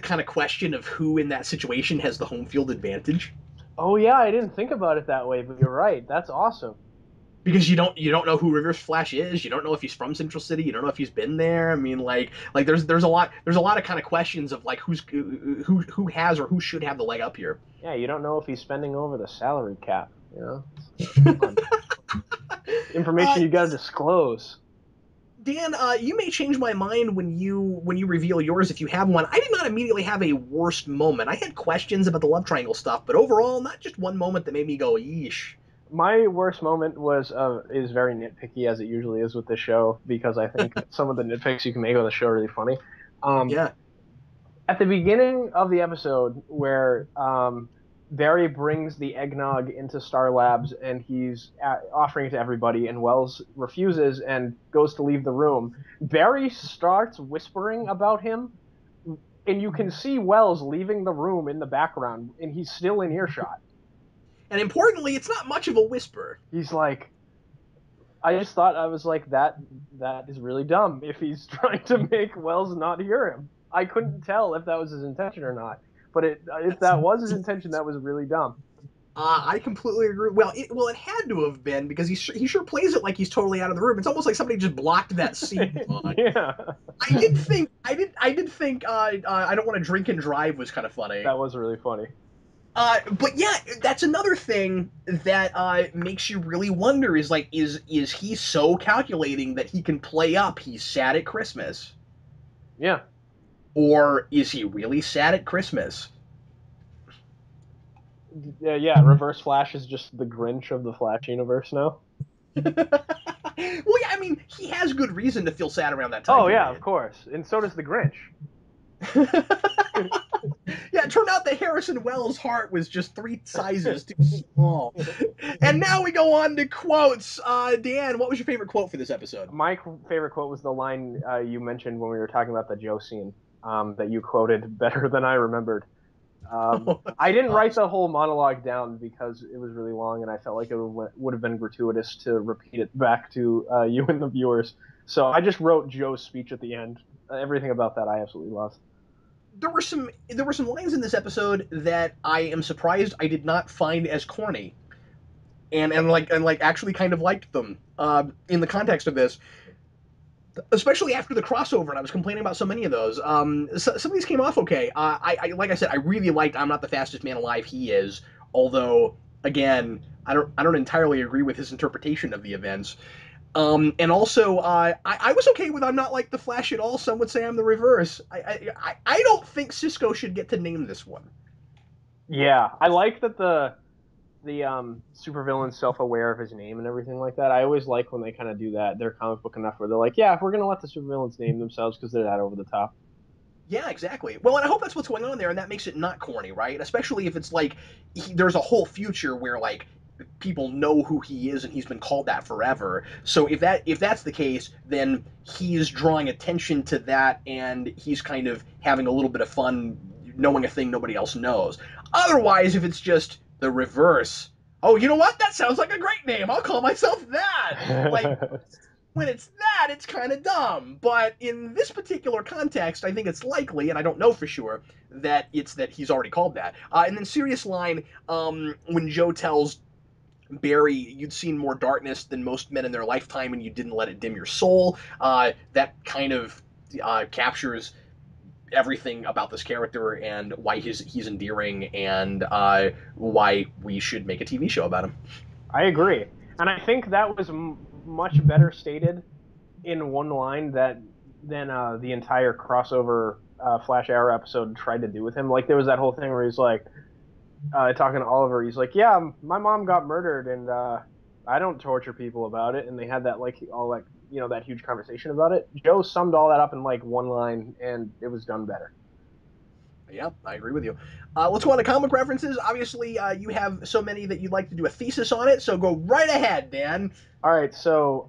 A: kind of question of who in that situation has the home field advantage.
B: Oh yeah, I didn't think about it that way, but you're right. That's awesome.
A: Because you don't know who Reverse Flash is. You don't know if he's from Central City. You don't know if he's been there. I mean, like there's a lot of kind of questions of like who has or who should have the leg up here.
B: Yeah, you don't know if he's spending over the salary cap. You know, come on.
A: Uh,
B: Information you got to disclose.
A: Dan, you may change my mind when you reveal yours if you have one. I did not immediately have a worst moment. I had questions about the love triangle stuff, but overall, not just one moment that made me go, yeesh.
B: My worst moment was is very nitpicky as it usually is with the show because I think some of the nitpicks you can make on the show are really funny. Um,
A: Yeah.
B: at the beginning of the episode where Barry brings the eggnog into Star Labs and he's offering it to everybody, and Wells refuses and goes to leave the room. Barry starts whispering about him, and you can see Wells leaving the room in the background, and he's still in earshot.
A: And importantly, it's not much of a whisper.
B: He's like, I just thought I was like that is really dumb if he's trying to make Wells not hear him. I couldn't tell if that was his intention or not, but if
A: That's,
B: that was his intention, that was really dumb.
A: I completely agree. Well, it had to have been because he sure plays it like he's totally out of the room. It's almost like somebody just blocked that scene.
B: Yeah,
A: I did think I don't want to drink and drive was kind of funny.
B: that was really funny.
A: But yeah, that's another thing that makes you really wonder is like, is he so calculating that he can play up he's sad at Christmas?
B: Yeah,
A: Or is he really sad at Christmas?
B: yeah, yeah. Reverse Flash is just the Grinch of the Flash universe now.
A: Well, yeah, I mean, he has good reason to feel sad around that time
B: Oh yeah, of
A: period.
B: course, and so does the Grinch.
A: Yeah, it turned out that Harrison Wells' heart was just three sizes too small. And now we go on to quotes. Dan, what was your favorite quote for this episode?
B: My favorite quote was the line you mentioned when we were talking about the Joe scene that you quoted better than I remembered. I didn't write the whole monologue down because it was really long, and I felt like it would have been gratuitous to repeat it back to you and the viewers. So I just wrote Joe's speech at the end. Everything about that I absolutely loved.
A: There were some lines in this episode that I am surprised I did not find as corny, and actually kind of liked them in the context of this, especially after the crossover. And I was complaining about so many of those. Some of these came off okay. Like I said, I really liked "I'm not the fastest man alive." He is, although again, I don't entirely agree with his interpretation of the events. And also, I was okay with "I'm not like the Flash at all." Some would say I'm the reverse. I don't think Cisco should get to name this one.
B: Yeah, I like that the supervillain's self-aware of his name and everything like that. I always like when they kind of do that. They're comic book enough where they're like, yeah, if we're gonna let the supervillains name themselves because they're that over the top.
A: Yeah, exactly. Well, and I hope that's what's going on there, and that makes it not corny, right? Especially if it's like there's a whole future where like people know who he is and he's been called that forever. So if that's the case, then he's drawing attention to that, and he's kind of having a little bit of fun knowing a thing nobody else knows. Otherwise, if it's just the reverse, oh, you know what? That sounds like a great name. I'll call myself that. Like when it's that, it's kind of dumb. But in this particular context, I think it's likely, and I don't know for sure, that it's that he's already called that. And then serious line, when Joe tells Barry, you'd seen more darkness than most men in their lifetime, and you didn't let it dim your soul. That kind of captures everything about this character and why he's endearing, and why we should make a TV show about him.
B: I agree, and I think that was much better stated in one line that than the entire crossover Flash Arrow episode tried to do with him. Like there was that whole thing where he's like talking to Oliver. He's like, "Yeah, my mom got murdered, and I don't torture people about it." And they had that like all like that huge conversation about it. Joe summed all that up in like one line, and it was done better.
A: Yeah, I agree with you. Let's go on to comic references. Obviously, you have so many that you'd like to do a thesis on it, so go right ahead, Dan.
B: All right, so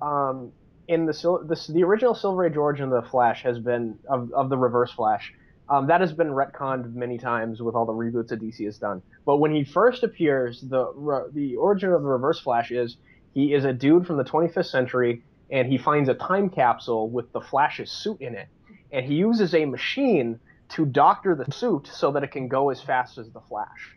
B: in the original Silver Age origin of the Flash has been of the Reverse Flash. That has been retconned many times with all the reboots that DC has done. But when he first appears, the origin of the Reverse Flash is he is a dude from the 25th century, and he finds a time capsule with the Flash's suit in it, and he uses a machine to doctor the suit so that it can go as fast as the Flash.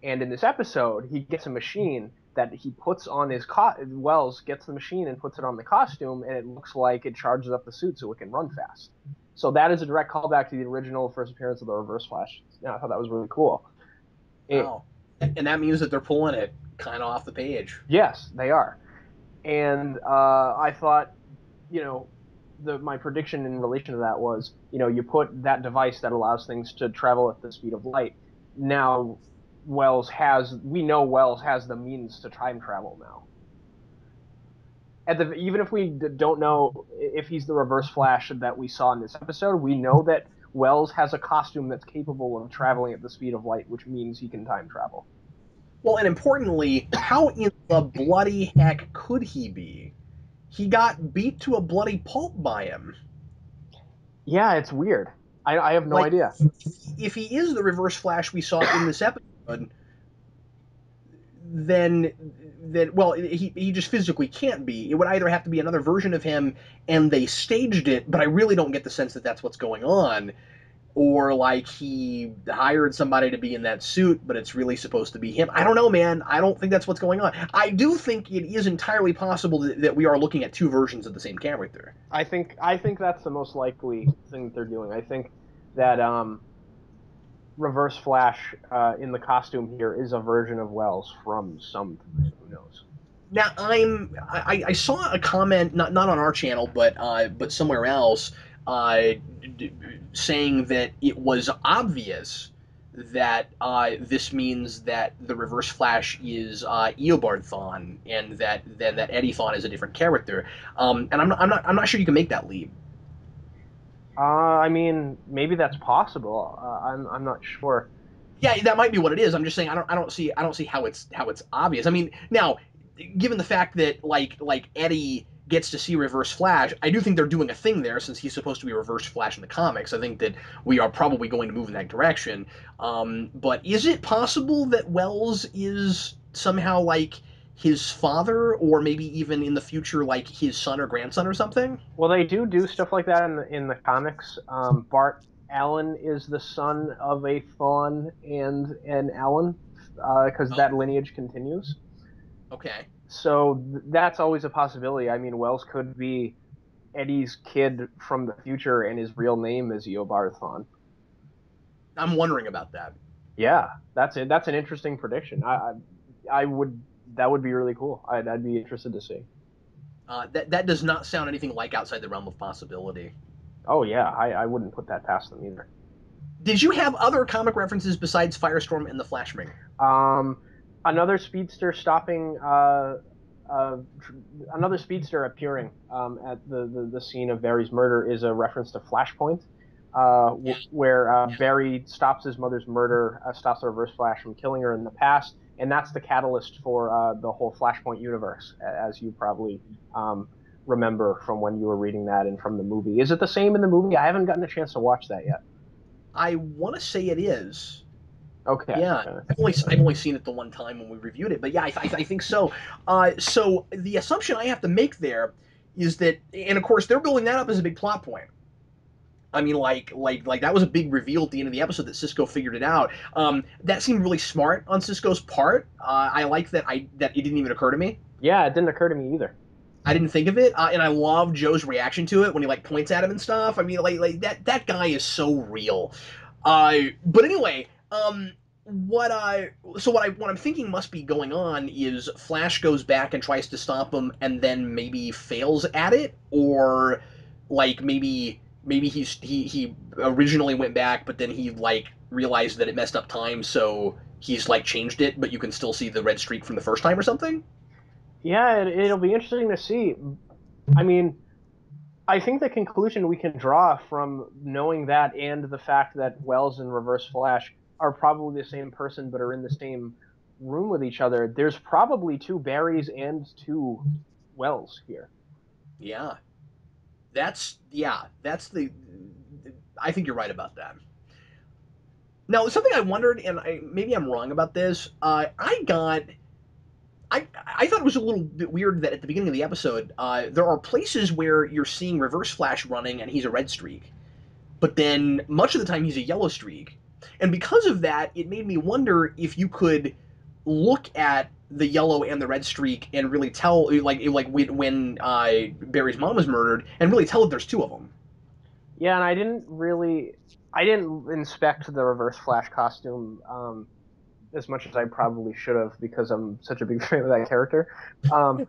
B: And in this episode, he gets a machine that he puts on his Wells gets the machine and puts it on the costume, and it looks like it charges up the suit so it can run fast. So that is a direct callback to the original first appearance of the Reverse Flash. Yeah, I thought that was really cool.
A: Wow, and that means that they're pulling it kind of off the page.
B: Yes, they are. And I thought, you know, my prediction in relation to that was, you put that device that allows things to travel at the speed of light. Now, we know Wells has the means to time travel now. Even if we don't know if he's the Reverse Flash that we saw in this episode, we know that Wells has a costume that's capable of traveling at the speed of light, which means he can time travel.
A: Well, and importantly, how in the bloody heck could he be? He got beat to a bloody pulp by him.
B: Yeah, it's weird. I have no
A: Like,
B: idea.
A: if he is the Reverse Flash we saw in this episode, then well, he just physically can't be. It would either have to be another version of him, and they staged it, but I really don't get the sense that that's what's going on, or like he hired somebody to be in that suit, but it's really supposed to be him. I don't know, man. I don't think that's what's going on. I do think it is entirely possible that we are looking at two versions of the same character.
B: I think that's the most likely thing that they're doing. I think that Reverse Flash in the costume here is a version of Wells from some time. Who knows?
A: Now I saw a comment not on our channel but somewhere else saying that it was obvious that this means that the Reverse Flash is Eobard Thawne and that Eddie Thawne is a different character. And I'm not sure you can make that leap.
B: I mean, maybe that's possible. I'm not sure.
A: Yeah, that might be what it is. I'm just saying I don't see how it's obvious. I mean, now given the fact that like Eddie gets to see Reverse Flash, I do think they're doing a thing there since he's supposed to be Reverse Flash in the comics. I think that we are probably going to move in that direction. But is it possible that Wells is somehow like his father, or maybe even in the future like his son or grandson or something?
B: Well, they do stuff like that in the comics. Bart Allen is the son of a Thawne and an Allen, because
A: Oh,
B: that lineage continues.
A: okay.
B: So that's always a possibility. I mean, Wells could be Eddie's kid from the future, and his real name is Eobard Thawne.
A: I'm wondering about that.
B: Yeah, that's it. That's an interesting prediction. I would that would be really cool. I'd be interested to see.
A: That does not sound anything like outside the realm of possibility.
B: Oh yeah, I wouldn't put that past them either.
A: Did you have other comic references besides Firestorm and the Flashwing?
B: Um, another speedster stopping. Uh, Another speedster appearing at the scene of Barry's murder is a reference to Flashpoint,
A: Yeah.
B: where Barry stops his mother's murder, stops the Reverse Flash from killing her in the past, and that's the catalyst for the whole Flashpoint universe, as you probably um, remember from when you were reading that and from the movie. Is it the same in the movie? I haven't gotten a chance to watch that yet.
A: I want to say it is.
B: Okay.
A: Yeah, I've only seen it the one time when we reviewed it, but yeah, I think so. So the assumption I have to make there is that, and of course they're building that up as a big plot point. I mean, like that was a big reveal at the end of the episode that Cisco figured it out. That seemed really smart on Cisco's part. I like that it didn't even occur to me.
B: Yeah, it didn't occur to me either.
A: I didn't think of it, and I love Joe's reaction to it when he like points at him and stuff. I mean, like that guy is so real. But anyway, what I what I'm thinking must be going on is Flash goes back and tries to stop him, and then maybe fails at it, or like maybe he originally went back, but then he like realized that it messed up time, so he's like changed it, but you can still see the red streak from the first time or something.
B: Yeah, it'll be interesting to see. I mean, I think the conclusion we can draw from knowing that and the fact that Wells and Reverse Flash are probably the same person but are in the same room with each other, there's probably two Barrys and two Wells here.
A: Yeah, that's the. I think you're right about that. Now, something I wondered, and maybe I'm wrong about this. I thought it was a little bit weird that at the beginning of the episode, there are places where you're seeing Reverse Flash running, and he's a red streak, but then much of the time he's a yellow streak, and because of that, it made me wonder if you could look at the yellow and the red streak and really tell, like when Barry's mom was murdered, and really tell that there's two of them.
B: Yeah, and I didn't inspect the Reverse Flash costume as much as I probably should have because I'm such a big fan of that character. Um,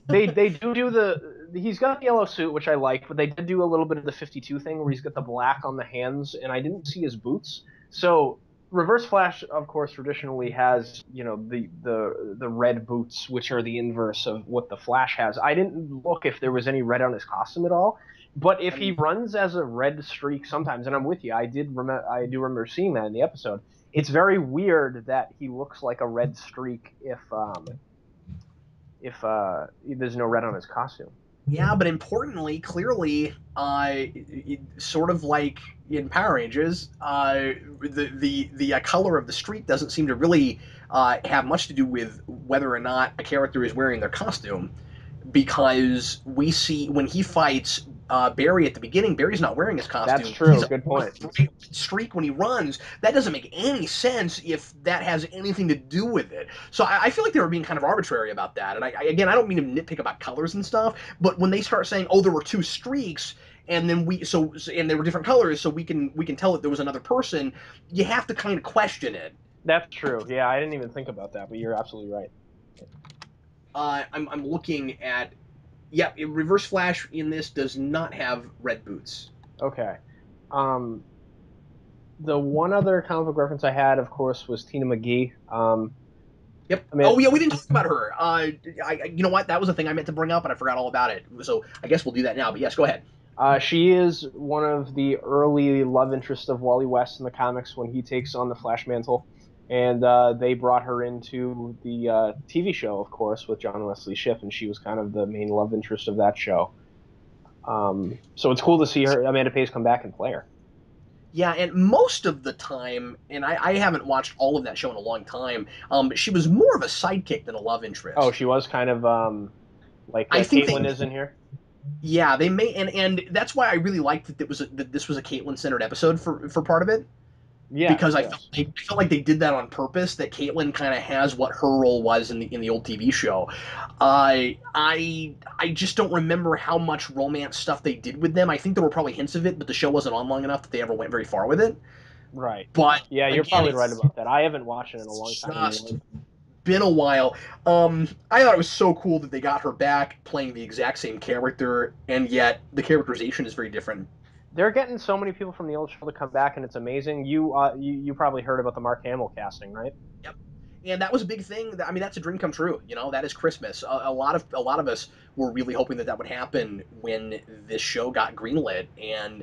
B: They do the he's got the yellow suit, which I like, but they did do a little bit of the 52 thing where he's got the black on the hands, and I didn't see his boots. So Reverse Flash, of course, traditionally has the red boots, which are the inverse of what the Flash has. I didn't look if there was any red on his costume at all, but if he
A: I'm
B: runs as a red streak sometimes, and I'm with you, I do remember seeing that in the episode. It's very weird that he looks like a red streak if there's no red on his costume.
A: Yeah, but importantly, clearly, sort of like in Power Rangers, the color of the street doesn't seem to really have much to do with whether or not a character is wearing their costume, because we see when he fights Barry at the beginning, Barry's not wearing his
B: That's
A: costume. He's
B: true.
A: a
B: Good point.
A: bright streak when he runs. That doesn't make any sense if that has anything to do with it. So I feel like they were being kind of arbitrary about that. And again, I don't mean to nitpick about colors and stuff, but when they start saying, "Oh, there were two streaks," and then and they were different colors, so we can tell that there was another person, you have to kind of question it.
B: That's true. Yeah, I didn't even think about that, but you're absolutely right.
A: I'm looking at, yeah, Reverse Flash in this does not have red boots.
B: Okay. Um, the one other comic book reference I had, of course, was Tina McGee.
A: Yep.
B: I mean,
A: Oh yeah, we didn't talk about her. You know what? That was a thing I meant to bring up, and I forgot all about it. So I guess we'll do that now. But yes, go ahead.
B: she is one of the early love interests of Wally West in the comics when he takes on the Flash mantle, and they brought her into the TV show, of course, with John Wesley Shipp, and she was kind of the main love interest of that show. So it's cool to see her Amanda Page come back and play her.
A: Yeah, and most of the time, and I haven't watched all of that show in a long time. But she was more of a sidekick than a love
B: Oh,
A: interest.
B: she was kind of like
A: I think they,
B: Caitlin is in here.
A: yeah, they may, and that's why I really liked that this was a Caitlyn centered episode for part of it,
B: Yes,
A: because
B: yes.
A: I felt like they did that on purpose. That Caitlyn kind of has what her role was in the old TV show. I just don't remember how much romance stuff they did with them. I think there were probably hints of it, but the show wasn't on long enough that they ever went very far with it.
B: Right.
A: But
B: Yeah, you're
A: again,
B: probably right
A: it's
B: about that. I haven't watched it in a long time
A: just
B: anymore.
A: been a while. I thought it was so cool that they got her back playing the exact same character, and yet the characterization is very different.
B: They're getting so many people from the old show to come back, and it's amazing. You probably heard about the Mark Hamill casting, right?
A: Yep. And that was a big thing. I mean, that's a dream come true. You know, that is Christmas. A lot of us were really hoping that that would happen when this show got greenlit, and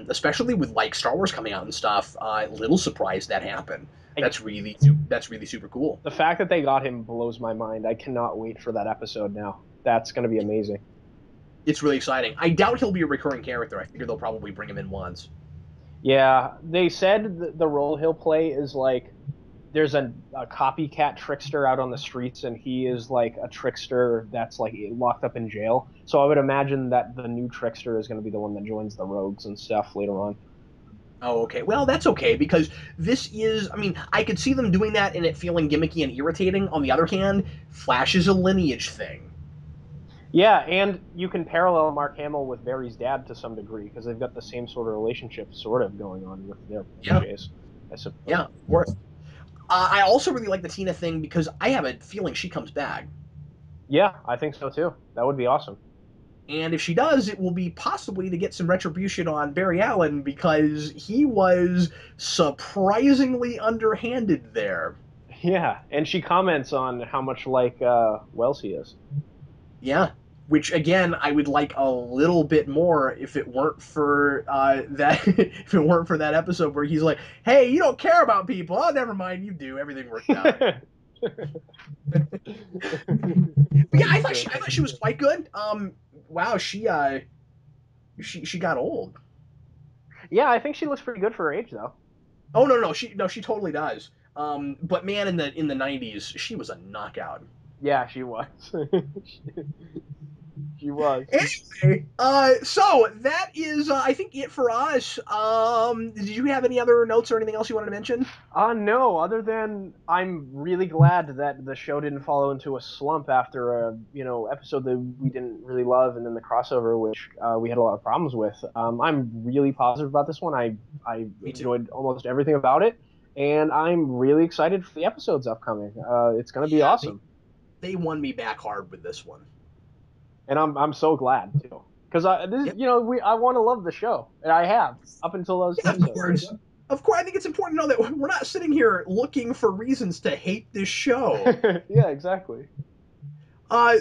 A: especially with like Star Wars coming out and stuff. Little surprised that happened.
B: I,
A: That's really super cool.
B: the fact that they got him blows my mind. I cannot wait for that episode now. That's going to be amazing.
A: It's really exciting. I doubt he'll be a recurring character. I figure they'll probably bring him in once.
B: Yeah, they said the role he'll play is like there's a copycat trickster out on the streets, and he is like a trickster that's like locked up in jail. So I would imagine that the new trickster is going to be the one that joins the rogues and stuff later on.
A: Oh, okay. Well, that's okay because this is. I mean, I could see them doing that and it feeling gimmicky and irritating. On the other hand, Flash is a lineage thing.
B: Yeah, and you can parallel Mark Hamill with Barry's dad to some degree because they've got the same sort of relationship sort of going on with their
A: Yeah,
B: proteges, I suppose.
A: yeah, of course. I also really like the Tina thing because I have a feeling she comes back.
B: Yeah, I think so too. That would be awesome.
A: And if she does, it will be possibly to get some retribution on Barry Allen because he was surprisingly underhanded there.
B: Yeah, and she comments on how much like Wells he is.
A: Yeah. Which again, I would like a little bit more if it weren't for that if it weren't for that episode where he's like, "Hey, you don't care about people. Oh, never mind, you do. Everything worked out." But yeah, I thought she was quite good. Wow, she got old.
B: Yeah, I think she looks pretty good for her age though.
A: Oh no, she totally does. But man, in the '90s, she was a knockout.
B: Yeah, she was. She was.
A: Anyway, so that is, I think, it for us. Did you have any other notes or anything else you wanted to mention?
B: No, other than I'm really glad that the show didn't follow into a slump after a, episode that we didn't really love and then the crossover, which we had a lot of problems with. I'm really positive about this one. I
A: Me too.
B: enjoyed almost everything about it, and I'm really excited for the episodes upcoming. It's going to be
A: Yeah, they
B: awesome.
A: they won me back hard with this one.
B: and I'm so glad too, because
A: Yep.
B: I want to love the show, and I have up until those two
A: Yeah, of
B: episodes.
A: course. Of course, I think it's important to know that we're not sitting here looking for reasons to hate this show.
B: Yeah, exactly.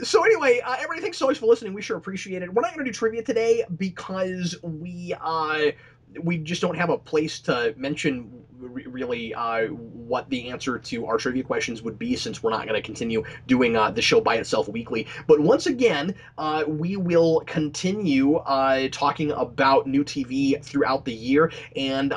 A: So anyway, everybody, thanks so much for listening. We sure appreciate it. We're not going to do trivia today because we just don't have a place to mention really what the answer to our trivia questions would be, since we're not going to continue doing the show by itself weekly. But once again, we will continue talking about new TV throughout the year, and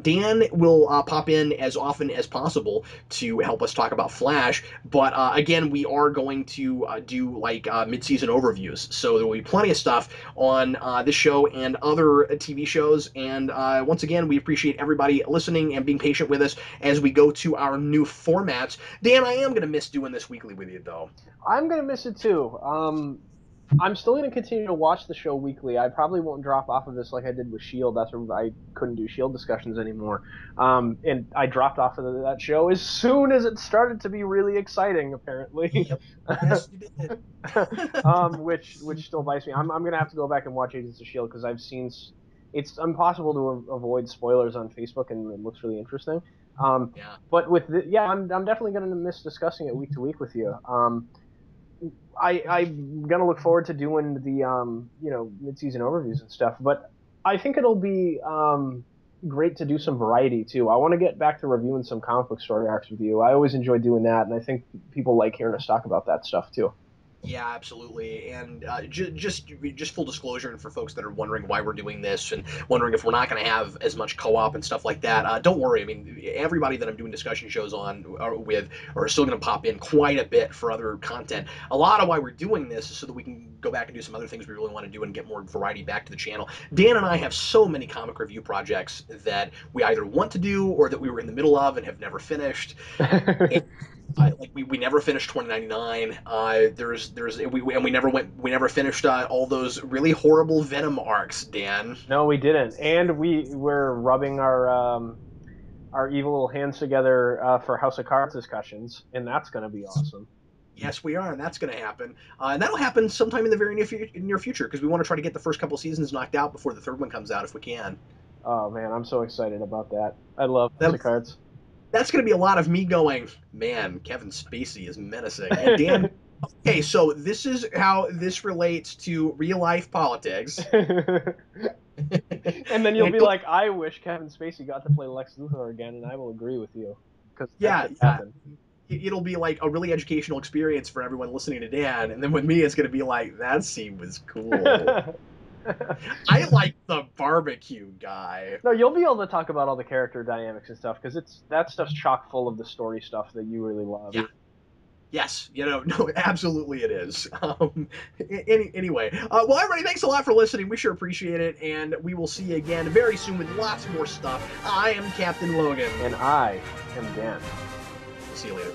A: Dan will pop in as often as possible to help us talk about Flash. But again, we are going to do like mid-season overviews, so there will be plenty of stuff on this show and other TV shows. And once again, we appreciate everybody listening and being patient with us as we go to our new formats. Dan, I am going to miss doing this weekly with you, though.
B: I'm gonna miss it too. I'm still gonna continue to watch the show weekly. I probably won't drop off of this like I did with Shield. That's where I couldn't do Shield discussions anymore. And I dropped off of that show as soon as it started to be really exciting, apparently.
A: Yep. Yes, you did.
B: Which still bites me. I'm gonna have to go back and watch Agents of Shield because I've seen. It's impossible to avoid spoilers on Facebook, and it looks really interesting. Um,
A: Yeah.
B: but yeah, I'm definitely gonna miss discussing it week to week with you. I'm gonna look forward to doing the mid-season overviews and stuff, but I think it'll be great to do some variety too. I want to get back to reviewing some comic book story arcs with you. I always enjoy doing that, and I think people like hearing us talk about that stuff too.
A: Yeah, absolutely. And just full disclosure, and for folks that are wondering why we're doing this and wondering if we're not going to have as much co-op and stuff like that, don't worry. I mean, everybody that I'm doing discussion shows on with are still going to pop in quite a bit for other content. A lot of why we're doing this is so that we can go back and do some other things we really want to do and get more variety back to the channel. Dan and I have so many comic review projects that we either want to do or that we were in the middle of and have never finished. Like we never finished 2099. We never finished all those really horrible Venom arcs, Dan.
B: No, we didn't, and we're rubbing our evil little hands together for House of Cards discussions, and that's gonna be awesome.
A: Yes, we are, and that's going to happen. And that'll happen sometime in the very near future, because we want to try to get the first couple seasons knocked out before the third one comes out if we can.
B: Oh man, I'm so excited about that. I love House
A: That,
B: of Cards.
A: that's going to be a lot of me going, man, Kevin Spacey is menacing. And Dan, okay, so this is how this relates to real life politics.
B: And then you'll
A: And
B: be like, I wish Kevin Spacey got to play Lex Luthor again, and I will agree with you because that
A: yeah,
B: could
A: yeah,
B: happen.
A: it'll be like a really educational experience for everyone listening to Dan, and then with me, it's going to be like, that scene was cool. I like the barbecue guy.
B: No, you'll be able to talk about all the character dynamics and stuff because it's that stuff's chock full of the story stuff that you really love.
A: Yeah. Yes, no, absolutely it is. Anyway, well, everybody, thanks a lot for listening. We sure appreciate it, and we will see you again very soon with lots more stuff. I am Captain Logan.
B: And I am Dan.
A: See you later.